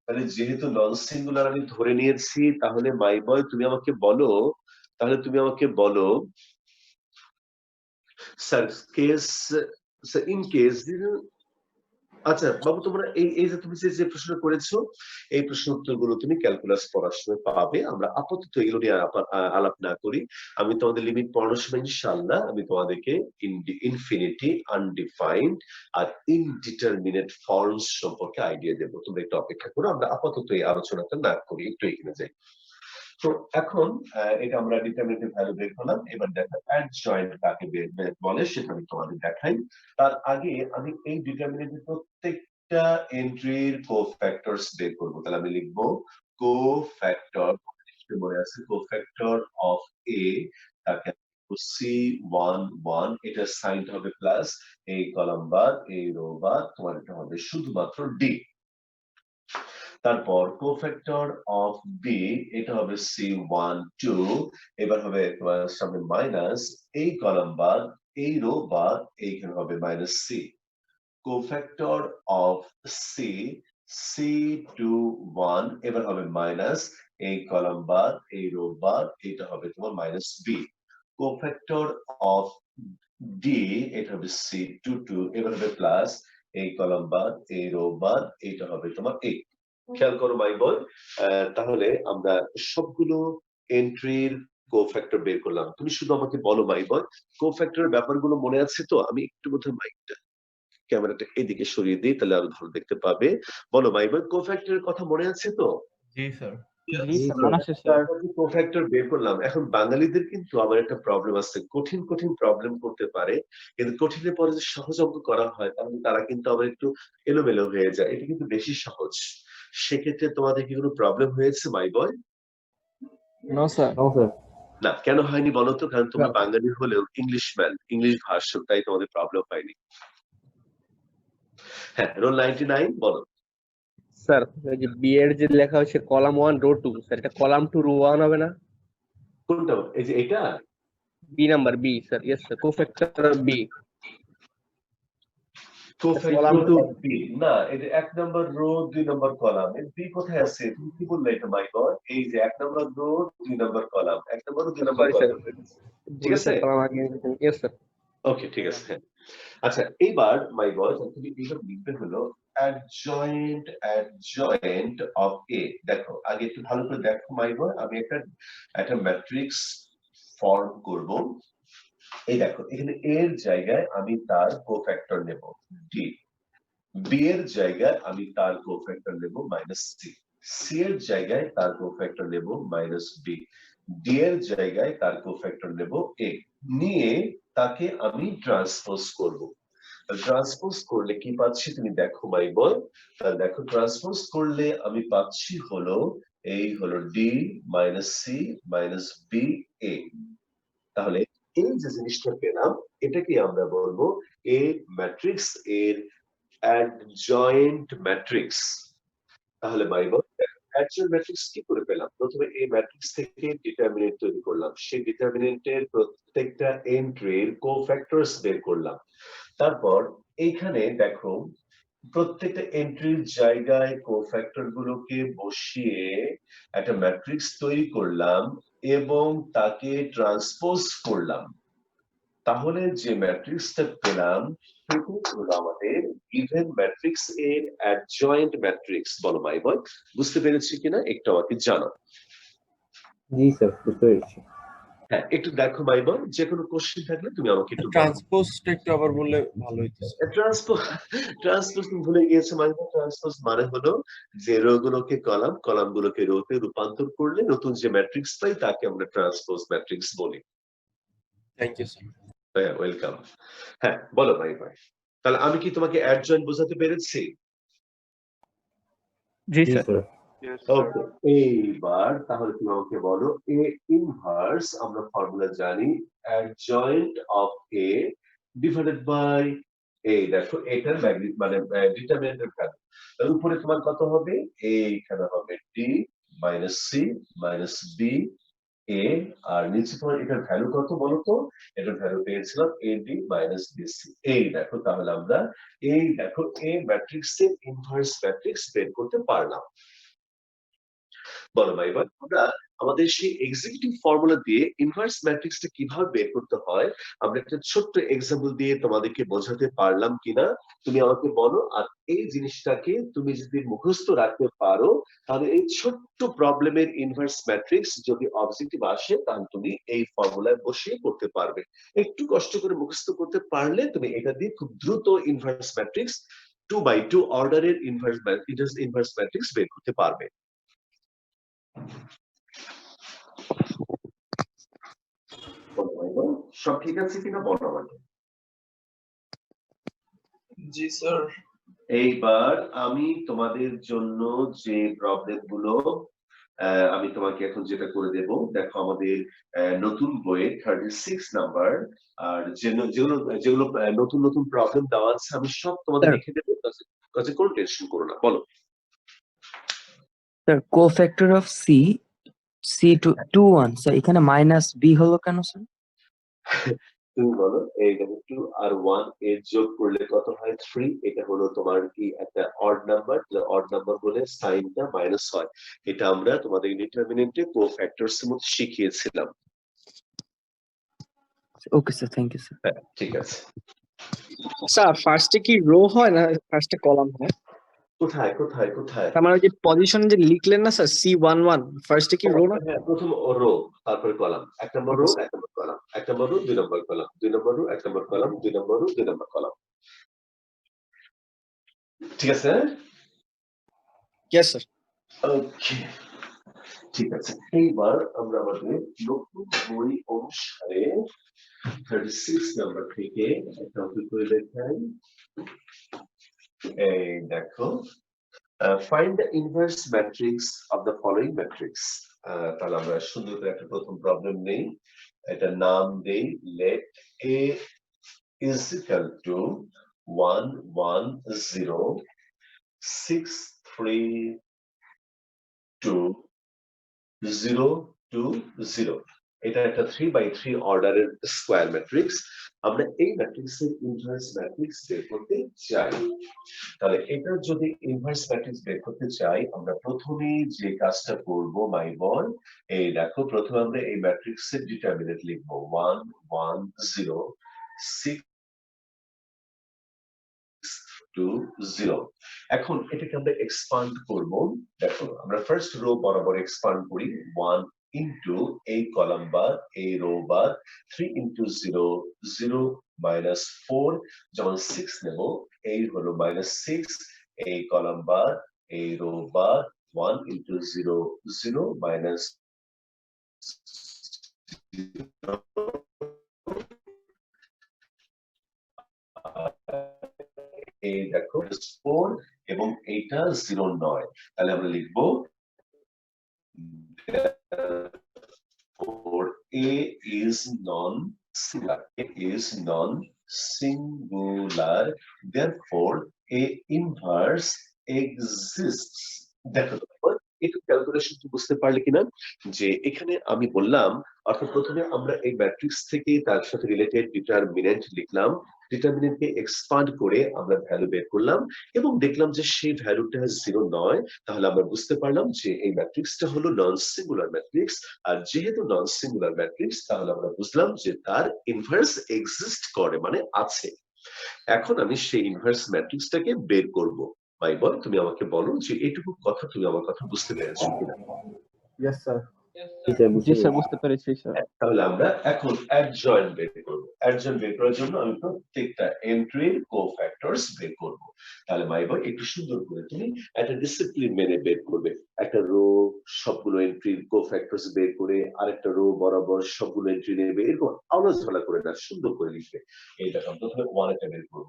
তাহলে যেহেতু নন সিঙ্গুলার আমি ধরে নিয়েছি, তাহলে মাই বয় তুমি আমাকে বলো, তাহলে তুমি আমাকে বলো স্যার কেস, ইন কেস, আচ্ছা বাবু, তোমরা এই যে তুমি যে প্রশ্ন করেছো, এই প্রশ্ন উত্তরগুলো তুমি ক্যালকুলাস পড়ার সময় পাবে। আমরা আপাতত এগুলো নিয়ে আলাপ না করি। আমি তোমাদের লিমিট পড়ানোর সময় ইনশাআল্লাহ আমি তোমাদেরকে ইনফিনিটি, আনডিফাইন্ড আর ইনডিটারমিনেট ফর্মস সম্পর্কে আইডিয়া দেবো। তোমরা একটু অপেক্ষা করো, আমরা আপাতত এই আলোচনাটা না করি, একটু এখানে যাই। তো এখন এটা আমরা ডিটারমিনেন্ট ভ্যালু বের করলাম। এবার দেখো অ্যাডজয়েন্ট কাকে বলে সেটা আমি তোমাদের দেখাই। তার আগে আমি এই ডিটারমিনেন্টের প্রত্যেকটা এন্ট্রির কোফ্যাক্টরস বের করব। তাহলে আমি লিখবো কোফ্যাক্টর, মনে আছে কোফ্যাক্টর অফ এ, তাকে C11, এটা সাইন হবে প্লাস, এই কলাম বার, এই রো বার, তোমার এটা হবে শুধুমাত্র ডি। তারপর কোফ্যাক্টর অফ বি, এটা হবে C12, এবার হবে তোমার সামনে মাইনাস এই কলাম বাদ এই রো বাদ, এইখানে হবে minus C. Cofactor of C, C21, এবার হবে মাইনাস এই কলাম বাদ এই রো বাদ, এটা হবে তোমার minus B. Cofactor of D, এটা হবে C22, এবার হবে প্লাস এই কলাম বাদ এই রো বাদ, এটা হবে তোমার এই। খেয়াল করো মাই বয়, তাহলে আমরা সবগুলো এন্ট্রির কোফ্যাক্টর বের করলাম। তুমি শুধু আমাকে বলো মাই বয়, কোফ্যাক্টরের ব্যাপারগুলো মনে আছে তো? আমি একটু বোধহয় মাইকটা ক্যামেরাটা এদিকে সরিয়ে দিই, তাহলে আরো ভালো দেখতে পাবে। বলো মাই বয়, কোফ্যাক্টরের কথা মনে আছে তো? জি স্যার। জি স্যার, মনে আছে স্যার। কোফ্যাক্টর বের করলাম। এখন বাঙালিদের কিন্তু আবার একটা প্রবলেম আছে, কঠিন কঠিন প্রবলেম করতে পারে, কিন্তু কঠিনের পরে যে সহজ অঙ্ক করা হয় তাহলে তারা কিন্তু আবার একটু এলোমেলো হয়ে যায়। এটা কিন্তু বেশি সহজ। সেক্ষেত্রে তোমাদের কি কোনো প্রবলেম হয়েছে my boy? No sir. No sir. না, কেন হয়নি বলো তো? কারণ তোমরা বাঙালি হলেও ইংলিশ ম্যান, ইংলিশ ভার্সন, তাই তোমাদের প্রবলেম হয়নি। হ্যাঁ, রোল 99 বলো। স্যার এই যে বি এর যে লেখা হচ্ছে কলাম 1 রো 2, স্যার এটা কলাম 2 রো 1 হবে না? কোনটা? এই যে এটা B number B sir. Yes sir, cofactor B. Column 2 B না, এটা 1 নম্বর রো 2 নম্বর কলাম। এর বি কোথায় আছে? তুমি কি বললে এটা মাই গড? এই যে 1 নম্বর রো 2 নম্বর কলাম, 1 নম্বর রো 2 নম্বর কলাম। ঠিক আছে, ইয়েস স্যার। ওকে, ঠিক আছে। হ্যাঁ, আচ্ছা, এইবার মাই গড তুমি এটা লিখতে হলো অ্যাডজয়েন্ট অফ এ। দেখো আগে একটু ভালো করে দেখো মাই গড, আমি একটা ম্যাট্রিক্স ফর্ম করব। এই দেখো এখানে এর জায়গায় আমি তার কোফ্যাক্টর নেব ডি, বি এর জায়গায় আমি তার কোফ্যাক্টর নেব মাইনাস সি, সি এর জায়গায় তার কোফ্যাক্টর নেব মাইনাস বি, ডি এর জায়গায় তার কোফ্যাক্টর নেব এ, নিয়ে তাকে আমি ট্রান্সপোজ করব। ট্রান্সপোজ করলে কি পাচ্ছি তুমি দেখো মাই বয়, তাহলে দেখো ট্রান্সপোজ করলে আমি পাচ্ছি হলো এই হলো D minus C minus B A. তাহলে এই যে জিনিসটা পেলাম এটাকে আমরা বলবো এ ম্যাট্রিক্স এর অ্যাডজয়েন্ট ম্যাট্রিক্স। তাহলে মাই বয় অ্যাডজয়েন্ট ম্যাট্রিক্স কি করে পেলাম? প্রথমে এই ম্যাট্রিক্স থেকে ডিটারমিনেন্ট তৈরি করলাম, সেই ডিটারমিনেন্টের প্রত্যেকটা এন্ট্রির কোফ্যাক্টরস বের করলাম। তারপর এইখানে দেখো প্রত্যেকটা এন্ট্রির জায়গায় কোফ্যাক্টর গুলোকে বসিয়ে একটা ম্যাট্রিক্স তৈরি করলাম এবং তাকে ট্রান্সপোজ করলাম। তাহলে যে ম্যাট্রিক্সটা পেলাম সেটি হলো আমাদের গিভেন ম্যাট্রিক্স এর অ্যাডজয়েন্ট ম্যাট্রিক্স। বলো মাই বয়, বুঝতে পেরেছি কিনা একটু আমাকে জানাও। জি স্যার, বুঝতে পেরেছি। হ্যাঁ, একটু দেখো মাই বয়, যে কোনো কোশ্চেন থাকলে তুমি আমাকে একটু ট্রান্সপোজটা একটু আবার বললে ভালো হইতো। ট্রান্সপোজ ভুলে গিয়েছে মানে? ট্রান্সপোজ মানে হলো যে রো গুলোকে কলাম, কলাম গুলোকে রোতে রূপান্তর করলে নতুন যে ম্যাট্রিক্স পাই তাকে আমরা ট্রান্সপোজ ম্যাট্রিক্স বলি। Thank you sir. হ্যাঁ, ওয়েলকাম। হ্যাঁ, বলো ভাই ভাই, তাহলে আমি কি তোমাকে অ্যাডজয়েন্ট বোঝাতে পেরেছি? জি স্যার। ওকে, এইবার তাহলে তুমি আমাকে বলো এ ইনভার্স, আমরা ফর্মুলা জানি adjoint of A divided by A. দেখো এটার ম্যাগনিট মানে ডিটারমিনেন্টের ভ্যালু, তার উপরে তোমার কত হবে? এইখানে হবে D minus C minus B A, আর নিচে তোমার এটার ভ্যালু কত বলো তো? এটার ভ্যালু পেয়েছিলাম এ ডি মাইনাস বিসি। এই দেখো, তাহলে আমরা এই দেখো এ ম্যাট্রিক্সের ইনভার্স ম্যাট্রিক্স বের করতে পারলাম। বলো ভাই, আমরা আমাদের সেই এক্সিকিউটিভ ফর্মুলা দিয়ে ইনভার্স ম্যাট্রিক্সটা কিভাবে বের করতে হয় আমরা একটা ছোট্ট এক্সাম্পল দিয়ে তোমাদেরকে বোঝাতে পারলাম কিনা তুমি আমাকে বলো। আর এই জিনিসটাকে তুমি যদি মুখস্থ রাখতে পারো তাহলে এই ছোট্ট প্রবলেমের ইনভার্স ম্যাট্রিক্স যদি অবজেক্টিভ আসে তাহলে তুমি এই ফর্মুলায় বসিয়ে করতে পারবে। একটু কষ্ট করে মুখস্থ করতে পারলে তুমি এটা দিয়ে খুব দ্রুত ইনভার্স ম্যাট্রিক্স 2x2 অর্ডারের ইনভার্স ম্যাট্রিক্স বের করতে পারবে। সব ঠিক আছে কিনা বলো আমাকে। জি স্যার। এইবার আমি তোমাদের জন্য যে প্রবলেম গুলো আমি তোমাকে এখন যেটা করে দেব, দেখো আমাদের নতুন বইয়ে 36 নাম্বার আর যেগুলো যেগুলো নতুন নতুন প্রবলেম দেওয়া আছে আমি সব তোমাদের লিখে দেবো, কাছে কোনো টেনশন করো না। বলো sir cofactor of C 2 1 sir এখানে মাইনাস বি হলো কেন স্যার? তুমি বলো এইখানে 2 আর 1 এর যোগ করলে কত হয় 3। এটা হলো তোমার কি একটা অড নাম্বার, অড নাম্বার হলে সাইনটা মাইনাস হয়। এটা আমরা তোমাদের ডিটারমিনেন্টে কোফ্যাক্টরস এর মধ্যে শিখিয়েছিলাম। Okay sir, thank you sir. হ্যাঁ ঠিক আছে। স্যার ফার্স্টে কি রো হয় না ফার্স্টে কলাম হয়? কোথায় কোথায় কোথায়? তার মানে ওই যে পজিশন যে লিখলেন না স্যার C11 ফার্স্টে কি রো না? হ্যাঁ প্রথম রো তারপরে কলাম, 1 নম্বর রো 1 নম্বর কলাম, 1 নম্বর রো 2 নম্বর কলাম, 2 নম্বর রো 1 নম্বর কলাম, 2 নম্বর রো 2 নম্বর কলাম। ঠিক আছে? Yes sir. ওকে ঠিক আছে। এইবার আমরা আমাদের নতুন বই অনুসারে 36 নাম্বার থেকে একটা অঙ্ক করে দেখাই। এই দেখো, find the inverse matrix of the following matrix. তাহলে আমরা সুন্দর করে একটা প্রথম প্রবলেম নেই, এটা নাম দেই let A is equal to 1 1 0 6 3 2 0 2 0। এটা একটা 3x3 অর্ডারের স্কয়ার ম্যাট্রিক্স। আমরা এই ম্যাট্রিক্সের ইনভার্স ম্যাট্রিক্স বের করতে চাই। তাহলে এটার যদি ইনভার্স ম্যাট্রিক্স বের করতে চাই, আমরা প্রথমে যে কাজটা করব মাই বল, এই দেখো প্রথমে আমরা এই ম্যাট্রিক্সের ডিটারমিনেন্ট লিখব 1 1 0 6 2 0। এখন এটাকে আমরা এক্সপান্ড করব। দেখো আমরা ফার্স্ট রো বরাবর এক্সপান্ড করি 1 into a column bar a row bar 3 into 0 0 minus 4 যেমন 6 নেব, a হলো -6 a column bar a row bar 1 into 0 0 minus 0 এই দেখো 4 এবং এইটা 0 নয়, তাহলে আমরা লিখবো A is non-singular. A is non-singular. Therefore, A inverse exists. দেখো একটু ক্যালকুলেশন বুঝতে পারলে কিনা, যে এখানে আমি বললাম অর্থাৎ প্রথমে আমরা এই ম্যাট্রিক্স থেকে তার সাথে রিলেটেড ডিটারমিনেন্ট লিখলাম, ডিটারমিনেন্টকে এক্সপান্ড করে আমরা ভ্যালু বের করলাম এবং দেখলাম যে সেই ভ্যালুটা 0 নয়। তাহলে আমরা বুঝতে পারলাম যে এই ম্যাট্রিক্সটা হলো নন সিঙ্গুলার ম্যাট্রিক্স, আর যেহেতু নন সিঙ্গুলার ম্যাট্রিক্স তাহলে আমরা বুঝলাম যে তার ইনভার্স এক্সিস্ট করে, মানে আছে। এখন আমি সেই ইনভার্স ম্যাট্রিক্সটাকে বের করব। ভাই বল, তুমি আমাকে বলো যে এইটুকু কথা তুমি আমার কথা বুঝতে পেরেছো কিনা? Yes sir. জি স্যার, বুঝতে পেরেছি স্যার। তাহলে আমরা এখন অ্যাডজয়েন্ট বের করব। অ্যাডজয়েন্ট বের করার জন্য আমি প্রত্যেকটা এন্ট্রির কোফ্যাক্টরস বের করব। তাহলে মাই বয় একটু সুন্দর করে তুমি একটা ডিসিপ্লিন মেনে বের করবে। একটা রো সবগুলো এন্ট্রির কোফ্যাক্টরস বের করে আরেকটা রো বরাবর সবগুলো এন্ট্রি নেবে, এরকম আলোচনা করে না, সুন্দর করে লিখবে। এই দেখো প্রথমে 1 এটা বের করব।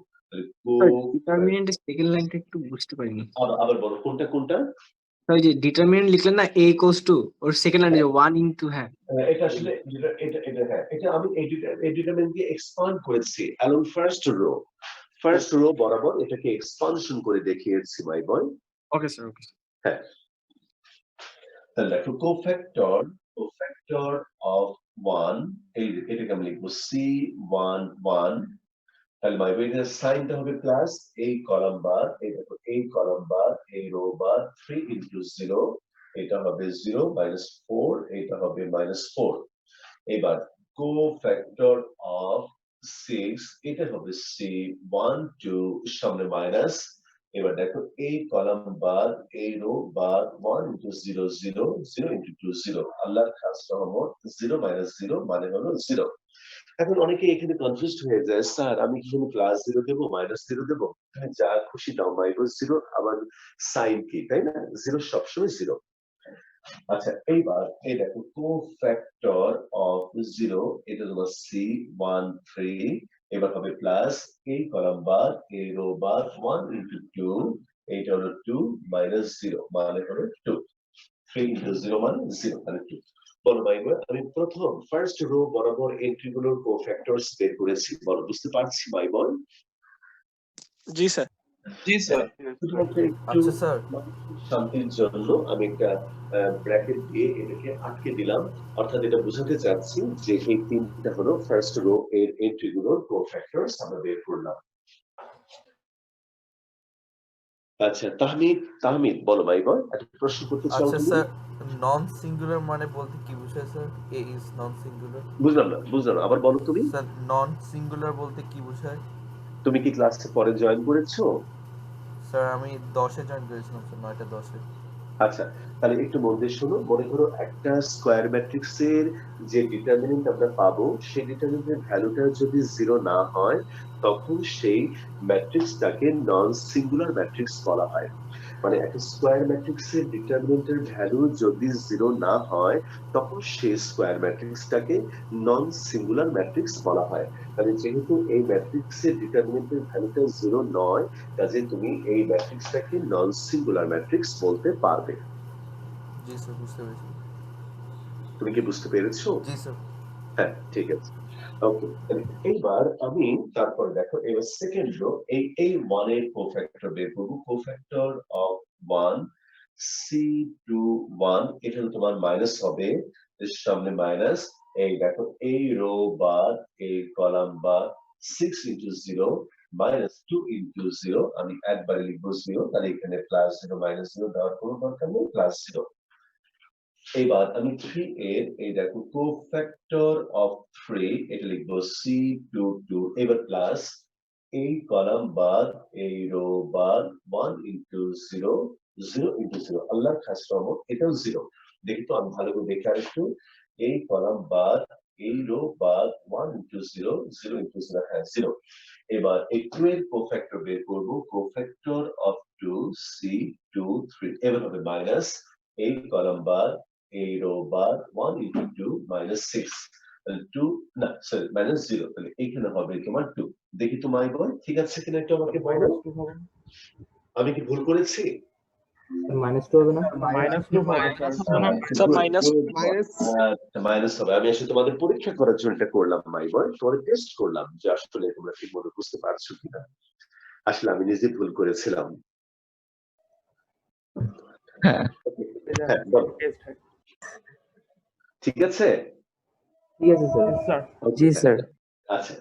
তাহলে ডিটারমিনেন্টের সেকেন্ড লাইনটা একটু বুঝতে পারিনি। আবার বলো কোনটা কোনটা? ওই যে ডিটারমিনেন্ট লিখলেন না a equals to or second লাইনে যে 1 into হ্যাঁ এটা আসলে এটা আমি এই ডিটারমিনেন্ট দিয়ে এক্সপান্ড করেছি along ফার্স্ট রো বরাবর এটাকে এক্সপানশন করে দেখিয়েছি মাই বয়। ওকে স্যার, ওকে হ্যাঁ, তাহলে দেখো কোফ্যাক্টর অফ 1 এটাকে আমি লিখবো C11। তাহলে মাই বয় এর সাইনটা হবে প্লাস এই কলাম বার, এই দেখো এই কলাম বার এই রো বার 3 into 0, এটা হবে 0 -4, এটা হবে -4। এবার কোফ্যাক্টর অফ 6 এটা হবে C12 সামনে মাইনাস। এবার দেখো এই কলাম বার এই রো বার 1 into 0 0 0 into 2 0। আল্লাহর খাস রহমত 0 0 মানে হলো 0। এখন অনেকে এখানে কনফিউজড হয়ে যায়, স্যার আমি কি +0 দেব -0 দেব? যা খুশি দাও, -0 আবার সাইন কি, তাই না? 0 সবসময় 0। আচ্ছা এইবার এই দেখো কোফ্যাক্টর অফ 0 এটা হলো C13। এবার হবে প্লাস এই কলাম বার এই রো বার 1 into 2, এটা হলো 2 -0 মানে হলো 2। 3 into 0 মানে 0 মানে 2। বলো ভাই, আমি প্রথম ফার্স্ট রো বরাবর এন্ট্রি গুলোর কোফ্যাক্টরস বের করেছি, বলো বুঝতে পারছি ভাই বল? জি স্যার। জি স্যার। শুধুমাত্র একটু আচ্ছা স্যার শান্তির জন্য আমি একটা ব্র্যাকেট দিয়ে এটাকে আটকে দিলাম, অর্থাৎ এটা বোঝাতে চাচ্ছি যে এই তিনটা হলো ফার্স্ট রো এর এন্ট্রি গুলোর কোফ্যাক্টরস আমরা বের করলাম। আচ্ছা, তাহমিদ বলো ভাই বল, একটা প্রশ্ন করতে চাও আচ্ছা তুমি? স্যার নন সিঙ্গুলার মানে বলতে কি বোঝায় sir? A is non singular. বুঝলাম না, আবার বলো তুমি। স্যার নন সিঙ্গুলার বলতে কি বোঝায়? তুমি কি ক্লাসে পরে জয়েন করেছো? স্যার আমি 10-এ জয়েন করেছিলাম স্যার, 9টা 10-এ। আচ্ছা, তাহলে একটু মন দিয়ে শোনো। মনে করো একটা স্কয়ার ম্যাট্রিক্সের যে ডিটারমিনেন্ট আমরা পাবো, সেই ডিটারমিনেন্টের ভ্যালুটা যদি 0 না হয়, তখন সেই ম্যাট্রিক্সটাকে নন সিঙ্গুলার ম্যাট্রিক্স বলা হয়। মানে একটা স্কয়ার ম্যাট্রিক্সের ডিটারমিনেন্টের ভ্যালু যদি 0 না হয়, তখন সেই স্কয়ার ম্যাট্রিক্সটাকে নন সিঙ্গুলার ম্যাট্রিক্স বলা হয়। তাহলে যেহেতু এই ম্যাট্রিক্সের ডিটারমিনেন্টের ভ্যালুটা 0 নয়, কাজে তুমি এই ম্যাট্রিক্সটাকে নন সিঙ্গুলার ম্যাট্রিক্স বলতে পারবে। জি স্যার, বুঝতে পেরেছি। তুমি কি বুঝতে পেরেছো? জি স্যার। হ্যাঁ, ঠিক আছে। ওকে, এইবার আমি তারপর দেখো এবার সেকেন্ড রো এই 1 এর কোফ্যাক্টর বের করবো। কোফ্যাক্টর অফ 1 C21, এটা হলো তোমার মাইনাস হবে, এর সামনে মাইনাস। এই দেখো এই রো বার এই কলাম বার 6 into 0 minus 2 into 0, আমি একবারে লিখবো 0, তাহলে এখানে প্লাস 0 মাইনাস 0 দেওয়ার কোনো দরকার নেই, প্লাস 0। এবার আমি 3 এর এই দেখো কোফ্যাক্টর অফ 3, এটা লিখবো C22, এবার প্লাস এই কলাম বার এই রো বার 1 into 0 0 into 0, আল্লাহর খাস রহমত এটাও 0। দেখি তো আমি ভালো করে দেখে আরেকটু, এই কলাম বার এই রো বার 1 into 0 0 into 0, হ্যাঁ 0। এবার এই 2 এর কোফ্যাক্টর বের করব। কোফ্যাক্টর অফ 2 C23, এবার হবে মাইনাস এই কলাম বার এই রো বার 1 into 2 minus 6, তাহলে 2 না সরি মাইনাস 0, তাহলে এখানে হবে তোমার 2। দেখি তো মাই বয় ঠিক আছে কিনা একটু আমাকে বলো, আমি কি ভুল করেছি? -2 হবে না? -2 হবে স্যার মাইনাস মাইনাস হবে। আমি আসলে তোমাদের পরীক্ষা করার জন্য এটা করলাম মাই বয়, তোমাদের টেস্ট করলাম যে আসলে তোমরা ঠিক মতো বুঝতে পারছো কিনা। আসলে আমি নিজে ভুল করেছিলাম। হ্যাঁ বলো। ঠিক আছে? ঠিক আছে স্যার। জি স্যার। আচ্ছা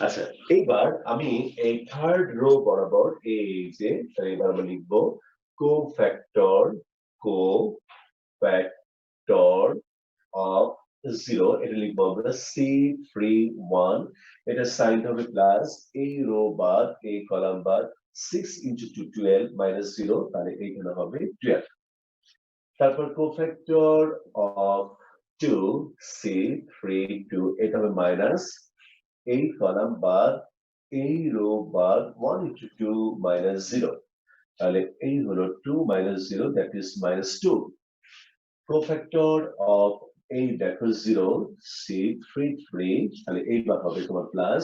আচ্ছা, এইবার আমি এই থার্ড রো বরাবর এই যে এবার আমরা লিখবো কোফ্যাক্টর অফ 0, এটা লিখবো আমরা C31, এটা সাইন হবে প্লাস এই রো বার এই কলাম বার 6 into 2 12 minus 0, তাহলে এইখানে হবে 12। তারপর কোফ্যাক্টর অফ 2 C32, এটা হবে মাইনাস এই কলাম বার এই রো বার 1 into 2 minus 0, তাহলে এই হলো 2 minus 0, that is minus 2। Cofactor of এই দেখো 0 C33, তাহলে এইবার হবে তোমার প্লাস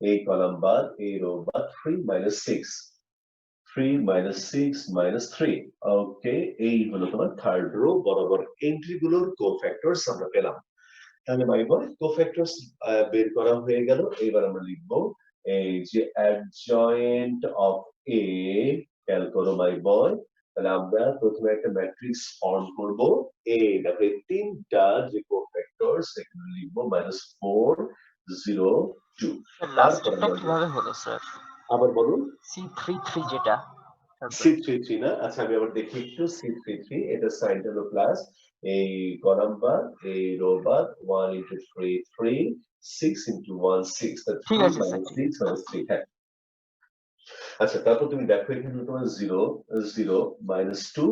এই কলাম বার এই রো বার 3 minus 6 minus 3। ওকে, এই হলো তোমার থার্ড রো বরাবর এন্ট্রি গুলোর কোফ্যাক্টরস আমরা পেলাম। তাহলে ভাই বল কোফ্যাক্টরস বের করা হয়ে গেল। এবার আমরা লিখবো এই যে অ্যাডজয়েন্ট অফ এ, খেয়াল করো মাই বয়। তাহলে আমরা প্রথমে একটা ম্যাট্রিক্স ফর্ম করব। এ দেখো এই তিনটা যে কোফ্যাক্টরস এখানে লিখবো -4 0 2। লাস্টটা কিভাবে হলো স্যার? আবার বলুন। C33 যেটা C33 না, আচ্ছা আমি আবার দেখি একটু। C33 এটা সাইন হলো প্লাস এই কলাম বার এই রো বার 1 into 3 3 6 into 1 6, ঠিক আছে স্যার। 6 minus 3, হ্যাঁ। আচ্ছা, তারপর তুমি দেখো এখানে তোমার 0 0 -2,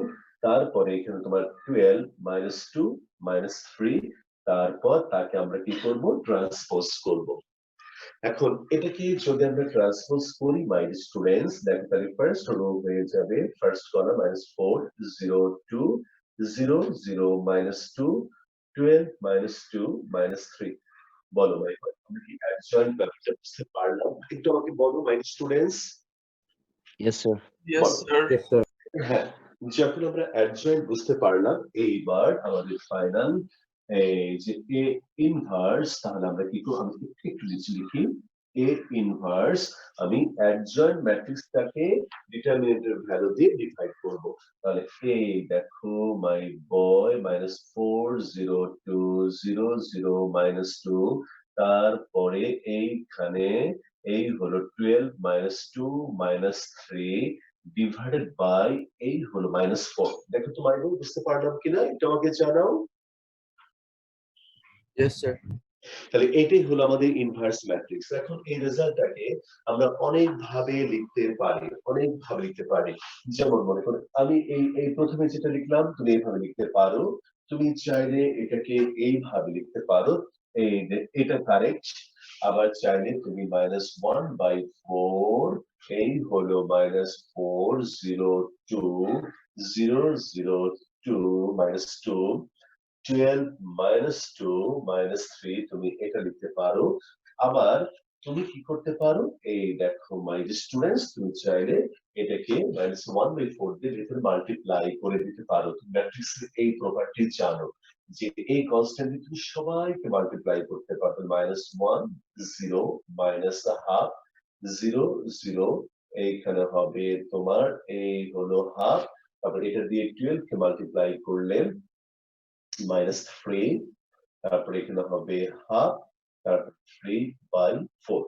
তারপরে এখানে তোমার 12 -2 -3, তারপর তাকে আমরা কি করব ট্রান্সপোজ করব। এখন এটাকে যদি আমরা ট্রান্সপোজ করি মাই স্টুডেন্টস, দেখো তাহলে ফার্স্ট রো হয়ে যাবে ফার্স্ট কলাম -4 0 2 0 0 -2 12 -2 -3। বলো ভাই আমরা কি অ্যাডজয়েন্ট ব্যাপারটা বুঝতে পারলাম? একটু আমাকে বলো my students. Yes sir. Yes sir. হ্যাঁ, যখন আমরা অ্যাডজয়েন্ট বুঝতে পারলাম, এইবার আমাদের ফাইনাল এই যে এ ইনভার্স, তাহলে আমরা কি করব? আমি একটু নিচে লিখি এ ইনভার্স আমি অ্যাডজয়েন্ট ম্যাট্রিক্সটাকে ডিটারমিনেন্টের ভ্যালু দিয়ে ডিভাইড করব। তাহলে এই দেখো মাই বয় -40200 তারপরে এইখানে এই হলো 12 -2 -3 ডিভাইডেড বাই এই হলো -4। দেখো তো মাই বয় বুঝতে পারলাম কিনা এটা আমাকে জানাও। Yes sir. তাহলে এটাই হলো আমাদের ইনভার্স ম্যাট্রিক্স। এখন এই রেজাল্টটাকে আমরা অনেক ভাবে লিখতে পারি। যেমন মনে করো আমি এই প্রথমে যেটা লিখলাম তুমি এইভাবে লিখতে পারো, তুমি চাইলে এটাকে এইভাবে লিখতে পারো, এই যে এটা কারেক্ট। আবার চাইলে তুমি -1/4 এই হলো -402 12 -2 -3 তুমি এটা লিখতে পারো। আবার তুমি কি করতে পারো, এই দেখো মাই স্টুডেন্টস তুমি চাইলে এটাকে -1/4 দিয়ে ভিতরে মাল্টিপ্লাই করে দিতে পারো। তুমি ম্যাট্রিক্সের এই প্রপার্টি জানো যে এই কনস্ট্যান্ট তুমি সবাইকে মাল্টিপ্লাই করতে পারবে। -1 0 -1/2 0 0 এইখানে হবে তোমার এই হলো হাফ, তারপর এটা দিয়ে 12 কে মাল্টিপ্লাই করলে -3 তারপরে এখানে হবে হাফ তারপর 3/4।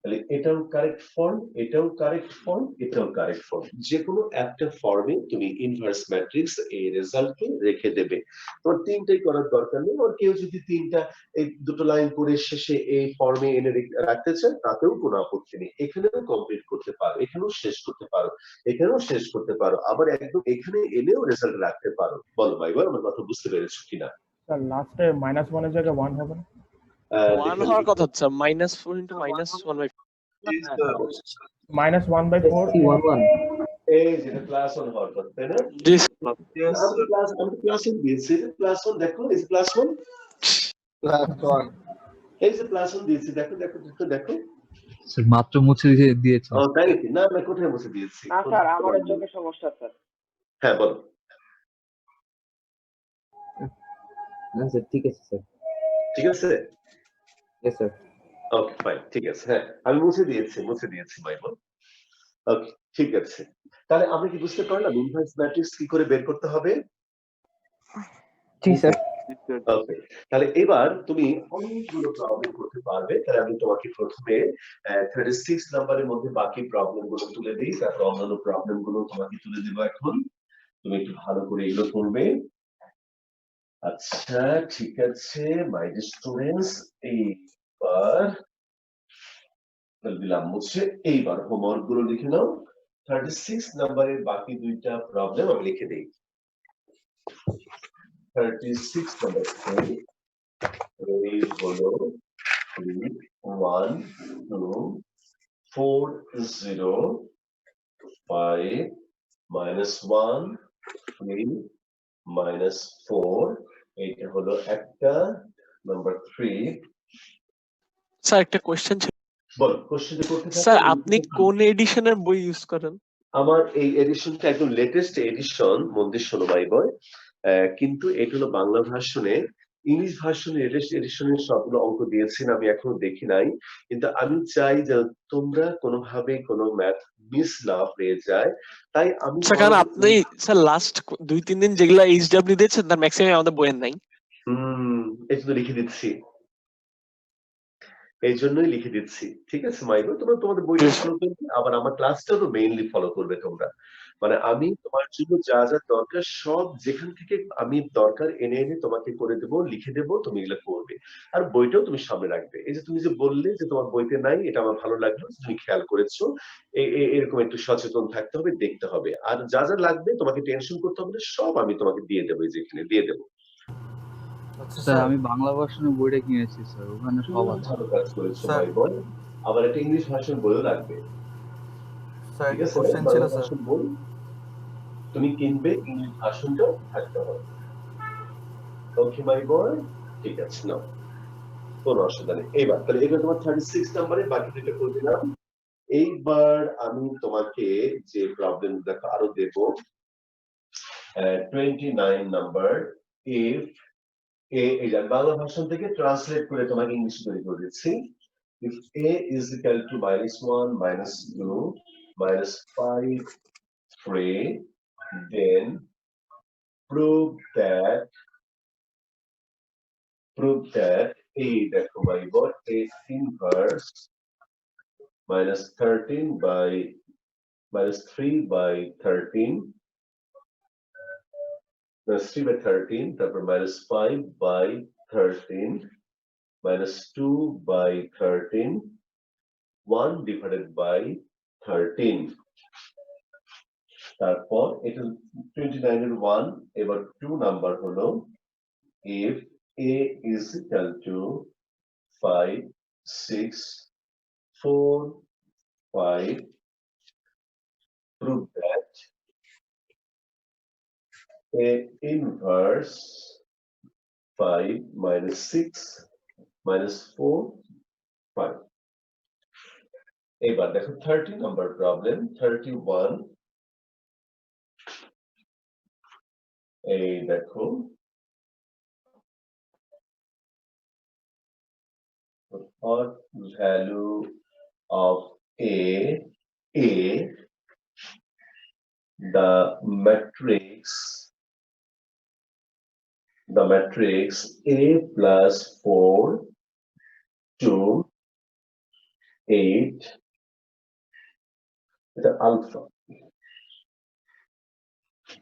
তাহলে এটাও কারেক্ট ফর্ম, এটাও কারেক্ট ফর্ম, এটাও কারেক্ট ফর্ম। যে কোনো একটা ফর্মে তুমি ইনভার্স ম্যাট্রিক্স এই রেজাল্টকে রেখে দেবে। তোমার তিনটাই করার দরকার নেই। আর কেউ যদি তিনটা এই দুটো লাইন করে শেষে এই ফর্মে এনে রাখতে চায় তাতেও কোনো আপত্তি নেই। এখানেও কমপ্লিট করতে পারো, এখানেও শেষ করতে পারো, এখানেও শেষ করতে পারো, আবার একদম এখানে এনেও রেজাল্ট রাখতে পারো। বলো ভাই, আমার কথা বুঝতে পেরেছো কিনা? স্যার লাস্টে -1 এর জায়গায় 1 হবে না? 1 হওয়ার কথা হচ্ছে -4 * -1/4 -1/4 এই যেটা ক্লাস 1 হওয়ার কথা, তাই না? জি আমি ক্লাস 1 দিয়েছি, ক্লাস 1 দেখো, এই ক্লাস 1 এই যে ক্লাস 1 দিয়েছি, দেখো দেখো দেখো দেখো স্যার মাত্র মুছে দিয়েছে। ও তাই নাকি? না না, কোথায় মুছে দিয়েছি? না স্যার, আমার চোখে সমস্যা স্যার। হ্যাঁ বলো। না স্যার, ঠিক আছে স্যার। ঠিক আছে? Yes sir. ওকে ফাইন, ঠিক আছে। হ্যাঁ আমি মুছে দিয়েছি বাইবল। ওকে ঠিক আছে। তাহলে আমরা কি বুঝতে পারলাম ইনভার্স ম্যাট্রিক্স কি করে বের করতে হবে? জি স্যার। ওকে, তাহলে এবার তুমি অনেকগুলো প্রবলেম করতে পারবে। তাহলে আমি তোমাকে প্রথমে 36 নাম্বারের মধ্যে বাকি প্রবলেম গুলো তুলে দিই, তারপর অন্যান্য প্রবলেম গুলো তোমাকে তুলে দেবো। এখন তুমি একটু ভালো করে এগুলো করবে। আচ্ছা ঠিক আছে মাই স্টুডেন্টস, এইবার দিলাম মুছে। এইবার হোমওয়ার্ক গুলো লিখে নাও। 36 নাম্বারের বাকি দুইটা প্রবলেম আমি লিখে দিই। 36 নাম্বার এই হলো 1 2 4 0 5 -1 3 -4 এইটা হলো একটা। নাম্বার 3 স্যার একটা কোশ্চেন ছিল। বল, কোশ্চেনটা করতে থাকো। স্যার আপনি কোন এডিশনের বই ইউজ করেন? আমার এই এডিশনটা একদম লেটেস্ট এডিশন, মন্দির শোনো মাই বয়। কিন্তু এটা হলো বাংলা ভার্সনে। ইংলিশ ভার্সনে লেটেস্ট এডিশনের সবগুলো অঙ্ক দিয়েছেন, আমি এখনো দেখি নাই। কিন্তু আমি চাই যে তোমরা কোনোভাবে কোনো ম্যাথ মিস না হয়ে যায়, তাই আমি স্যার কারণ আপনি স্যার লাস্ট 2-3 দিন যেগুলা এইচডব্লিউ দিয়েছেন তার ম্যাক্সিমাম আমাদের বইয়ের নাই। এই জন্য লিখে দিচ্ছি, এই জন্যই লিখে দিচ্ছি। ঠিক আছে মাইবো, তোমরা তোমাদের বইটা ফলো করবে, আবার আমার ক্লাসটাও তো মেইনলি ফলো করবে তোমরা। মানে আমি তোমার জন্য যা যা দরকার সব যেখান থেকে আমি দরকার এনে এনে তোমাকে করে দেবো, লিখে দেবো, তুমি এগুলো করবে। আর বইটাও তুমি সামনে রাখবে। এই যে তুমি যে বললে যে তোমার বইতে নাই, এটা আমার ভালো লাগলো, তুমি খেয়াল করেছো। এরকম একটু সচেতন থাকতে হবে, দেখতে হবে। আর যা যা লাগবে তোমাকে টেনশন করতে হবে না, সব আমি তোমাকে দিয়ে দেবো, এই যে এখানে দিয়ে দেবো। স্যার আমি বাংলা ভার্সনের বইটা কিনেছি স্যার, ওখানে সব আছে। ভালো কাজ করেছো ভাই বোন। আবার একটা ইংলিশ ভার্সন বইও লাগবে। স্যার ঠিক আছে, কোশ্চেন ছিল স্যার। বই তুমি কিনবে, ইংলিশ ভার্সনটাও থাকতে হবে। ওকে মাই বয়, ঠিক আছে নাও, কোনো অসুবিধা নেই। এইবার তাহলে এবার তোমার 36 নাম্বারে বাকি দুটো করে দিলাম। এইবার আমি তোমাকে যে প্রবলেম দেখো আরো দেব। 29 নাম্বার, ইফ এই বাংলা ভার্সন থেকে ট্রান্সলেট করে তোমাকে ইংলিশ তৈরি করে দিচ্ছি। if A is equal to -1, -2, -5, 3, then prove that A দেখো by what A inverse -13 by -3 by 13 -3 by 13 তারপর -5 by 13 -2 by 13 1 divided by 13 তারপর এটা 29 এর 1 এবার 2 নাম্বার হলো if A is equal to 5 6 4 5 prove that A inverse 5 -6 -4 5 এবার দেখো 30 নাম্বার প্রবলেম 31 এই দেখো what value of A the matrix A plus 4 2 8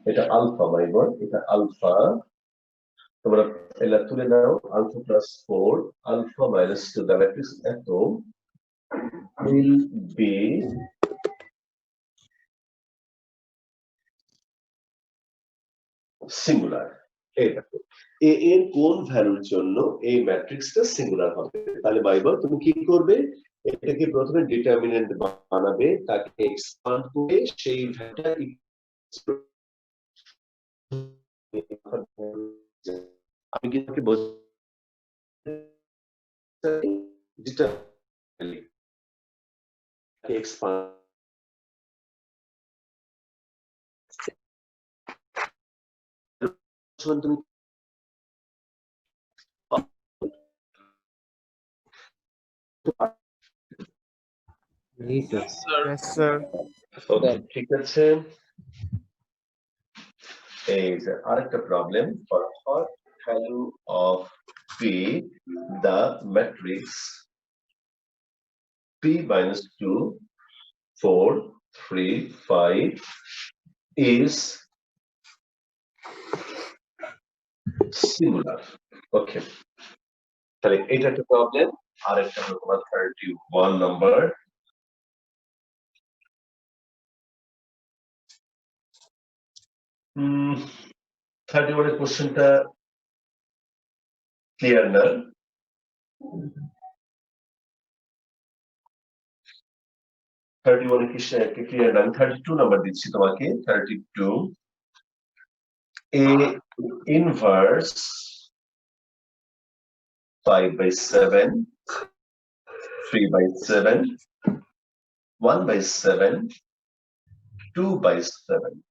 এটা আলফা মাই বল এটা আলফা তোমরা এলা তুলে নাও alpha plus 4 alpha minus 2 the matrix এত will be সিঙ্গুলার এই দেখো এ এর কোন ভ্যালুর জন্য এই ম্যাট্রিক্সটা সিঙ্গুলার হবে তাহলে বাইবার তুমি কি করবে এটাকে প্রথমে ডিটারমিনেন্ট বানাবে তাকে এক্সপান্ড করে সেই ভ্যালুটা আমি কি তোমাকে এক্সপান্ড তুমি Yes, sir. ওকে ঠিক আছে এই যে আরেকটা problem for what value of P the matrix P minus 2 4 3 5 is similar okay তাহলে এটা একটা প্রবলেম আরেকটা হলো তোমার 31 নাম্বার Hmm, 31 কোশ্চেনটা ক্লিয়ার না 31 কি ক্লিয়ার না আমি 32 নাম্বার দিচ্ছি তোমাকে 32 A inverse 5 by 7 3 by 7 1 by 7 2 by 7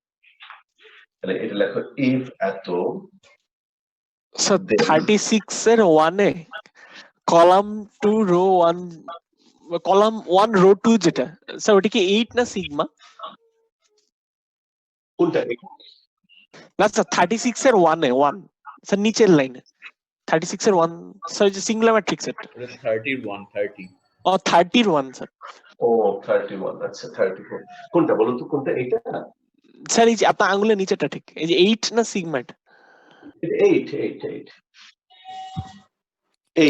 তাহলে এটা লেখো if এত স্যার 36 এর 1 এ কলাম 2 রো 1 কলাম 1 রো 2 যেটা স্যার ওটা কি 8 না সিগমা কোনটা না স্যার 36 এর 1 এ 1 স্যার নিচের লাইনে 36 এর 1 স্যার যে সিঙ্গুলার ম্যাট্রিক্স এটা 30 ও 31 স্যার ও 31 আচ্ছা 34 কোনটা বলো তো কোনটা এটা স্যার এই যে আপনার আঙ্গুলের নিচেটা ঠিক এই যে 8 না সিগমা এটা 8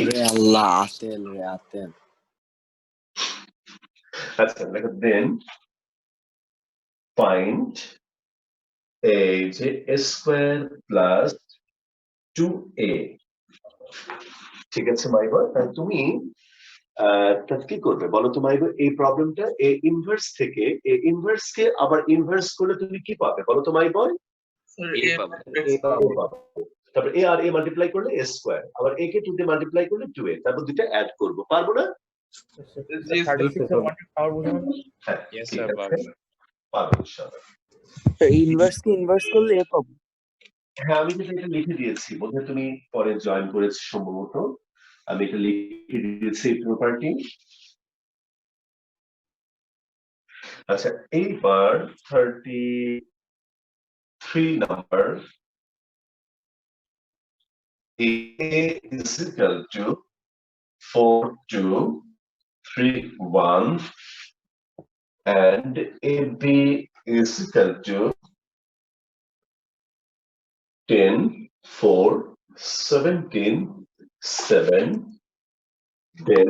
রে আল্লাহ আতেন আচ্ছা দেখো দেন ফাইন্ড এই যে a স্কয়ার প্লাস 2a ঠিক আছে মাইবা তাহলে তুমি তাহলে কি করবে বলো তো মাইবা এই প্রবলেমটা a ইনভার্স থেকে a ইনভার্স কে আবার ইনভার্স করলে তুমি কি পাবে বলো তো মাইবা তারপর a আর a মাল্টিপ্লাই করলে a স্কয়ার আবার a কে 2 দিয়ে মাল্টিপ্লাই করলে 2a তারপর দুটো অ্যাড করব পারবো না ইনভার্স কি ইনভার্স করলে এ পাবো হ্যাঁ আমি কিন্তু এটা লিখে দিয়েছি বোধহয় তুমি পরে জয়েন করেছো সম্ভবত আমি এটা লিখে দিয়েছি প্রপার্টি। আচ্ছা, এইবার 33 number, A is equal to 4, 2, 3, 1 and AB is equal to 10, 4, 17, 7, then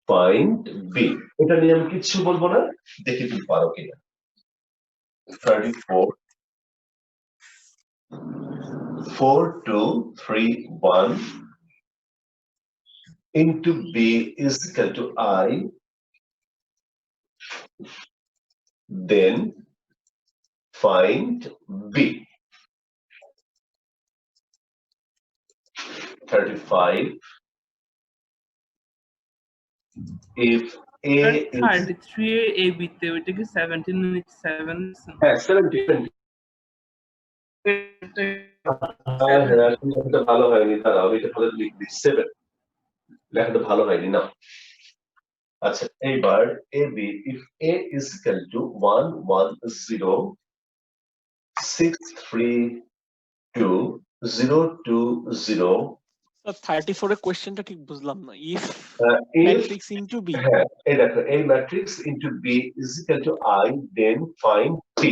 find B. এটা নিয়ে আমি কিছু বলবো না, দেখি তুমি পারো কিনা। 34, 4, 2, 3, 1 into B is equal to I, then find B. 35, if A is 33 A B তে ওইটা কি 17 7 হ্যাঁ 17 এটা ভালো হয়নি, দাঁড়াও এটা ভালো লিখবি 7, লেখাটা ভালো হয়নি না। আচ্ছা, এইবার AB, if A is equal to 1 1 0 6 3 2 0 2 0 34 এর কোশ্চেনটা ঠিক বুঝলাম না। If if matrix into B, হ্যাঁ এই দেখো A matrix into B is equal to I, then find B,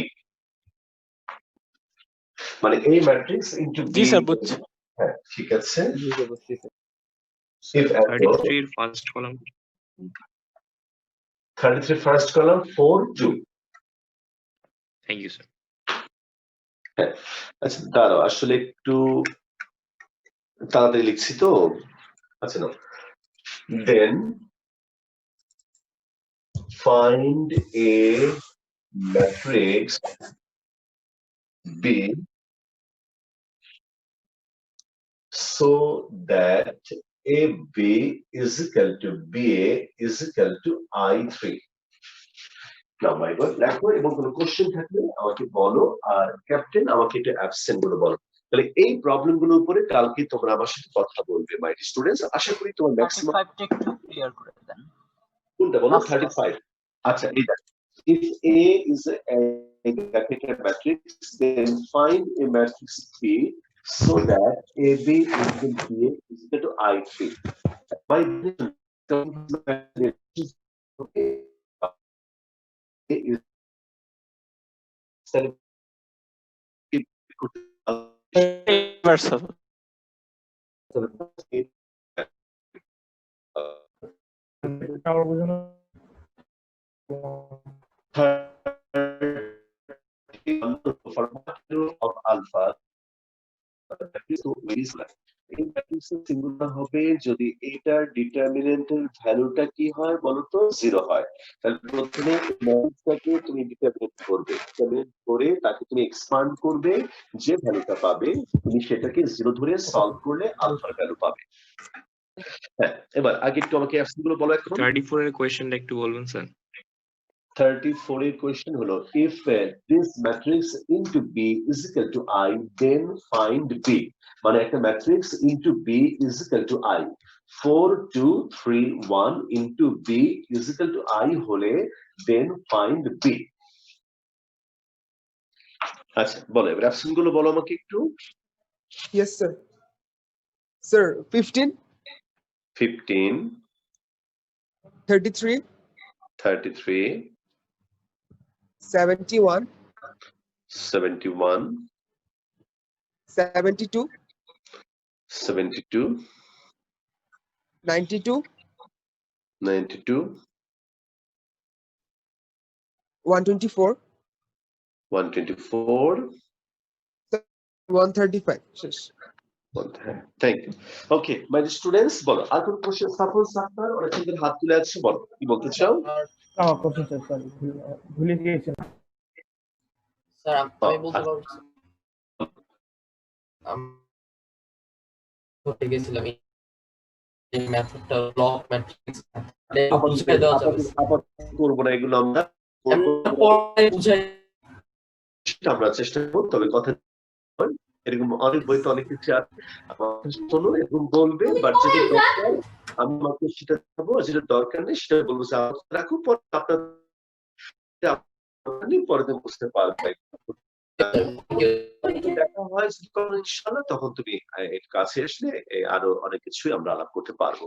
মানে A matrix into B। জি স্যার বুঝছি। হ্যাঁ ঠিক আছে। বুঝতে পারছি If 33 এর first column 33 first column 4 2। Thank you sir. হ্যাঁ আচ্ছা দাঁড়াও, আসলে একটু তাড়াতাড়ি লিখছি তো। আচ্ছা না, then find a matrix B so that AB is equal to BA is equal to I3. Now my God, দেখো এবং কোনো কোশ্চেন থাকলে আমাকে বলো, আর ক্যাপ্টেন আমাকে এটা অ্যাবসেন্ট গুলো বলো। তাহলে এই প্রবলেম গুলোর উপরে কালকে তোমরা আমার সাথে কথা বলবে মাই স্টুডেন্টস। আশা করি তোমার ম্যাক্সিমাম 35 টা একটু ক্লিয়ার করে দেন। কোনটা বলো? 35। আচ্ছা এই দেখো, if A is a bracketed matrix, then find a matrix B so that AB is equal to BA is equal to I3. My okay. A is universal. আমার বুঝানো of alpha সিঙ্গুলার হবে যদি এটার ডিটারমিনেন্টের ভ্যালুটা কি হয় বলতো 0 হয়। তাহলে প্রথমে ম্যাট্রিক্সটাকে তুমি ডিটারমিনেন্ট করবে, ডিটারমিনেন্ট করে তাকে তুমি এক্সপান্ড করবে, যে ভ্যালুটা পাবে তুমি সেটাকে 0 ধরে সলভ করলে আলফার ভ্যালু পাবে। হ্যাঁ এবার আগে একটু আমাকে অ্যাপসন গুলো বলো। এখন 34 এর কোশ্চেনটা একটু বলবেন স্যার। 34 এর কোশ্চেন হলো if this matrix into B is equal to I, then find B। মানে একটা matrix into B is equal to I, 4 2 3 1 into B is equal to I হলে then find B। আচ্ছা বলো এবার অপশন গুলো বলো আমাকে একটু। Yes sir. Sir, 15 15 33 33 71 71 72 72 92 92 124 124 135 শেষ। Thank you. Okay my students বলো আর কোন কোশ্চেন? সাপোজ আপনার অনেক সুন্দর হাত তুলে আছে, বলো কি বলতে চাও? কোশ্চেন স্যার ভুলে গিয়েছি স্যার। আমি বলতে পারছি, আমি গেছিলাম এই মেথডটা ব্লক ম্যাট্রিক্স বুঝাই দেওয়া যাবে। করব না এগুলো, আমরা পরে বুঝাই আমরা চেষ্টা করব, তবে কথা এরকম অনেক বইতে অনেক কিছু আছে, আমার শোনো এরকম বলবে, বাট যেটা দরকার আমি আমাকে সেটা দেবো, যেটা দরকার নেই সেটা বলবো যে আমার রাখো, পরে আপনার পরে তুমি বুঝতে পারবে। দেখা হয় যদি কোনো ইনশাআল্লাহ, তখন তুমি এর কাছে আসলে আরো অনেক কিছুই আমরা আলাপ করতে পারবো।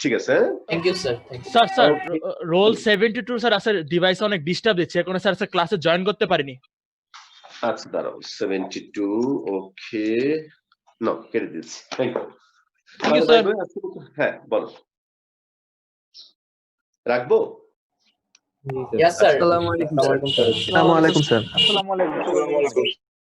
ঠিক আছে? Thank you sir. Sir sir roll 72 sir আছে ডিভাইসে অনেক ডিস্টার্ব দিচ্ছে, এখন স্যার স্যার ক্লাসে জয়েন করতে পারিনি। আচ্ছা দাঁড়াও, 72 ওকে, নো কেটে দিচ্ছি। Thank you sir. হ্যাঁ বলো, রাখবো? Yes, sir. আসসালামু আলাইকুম স্যার। আসসালামু আলাইকুম স্যার।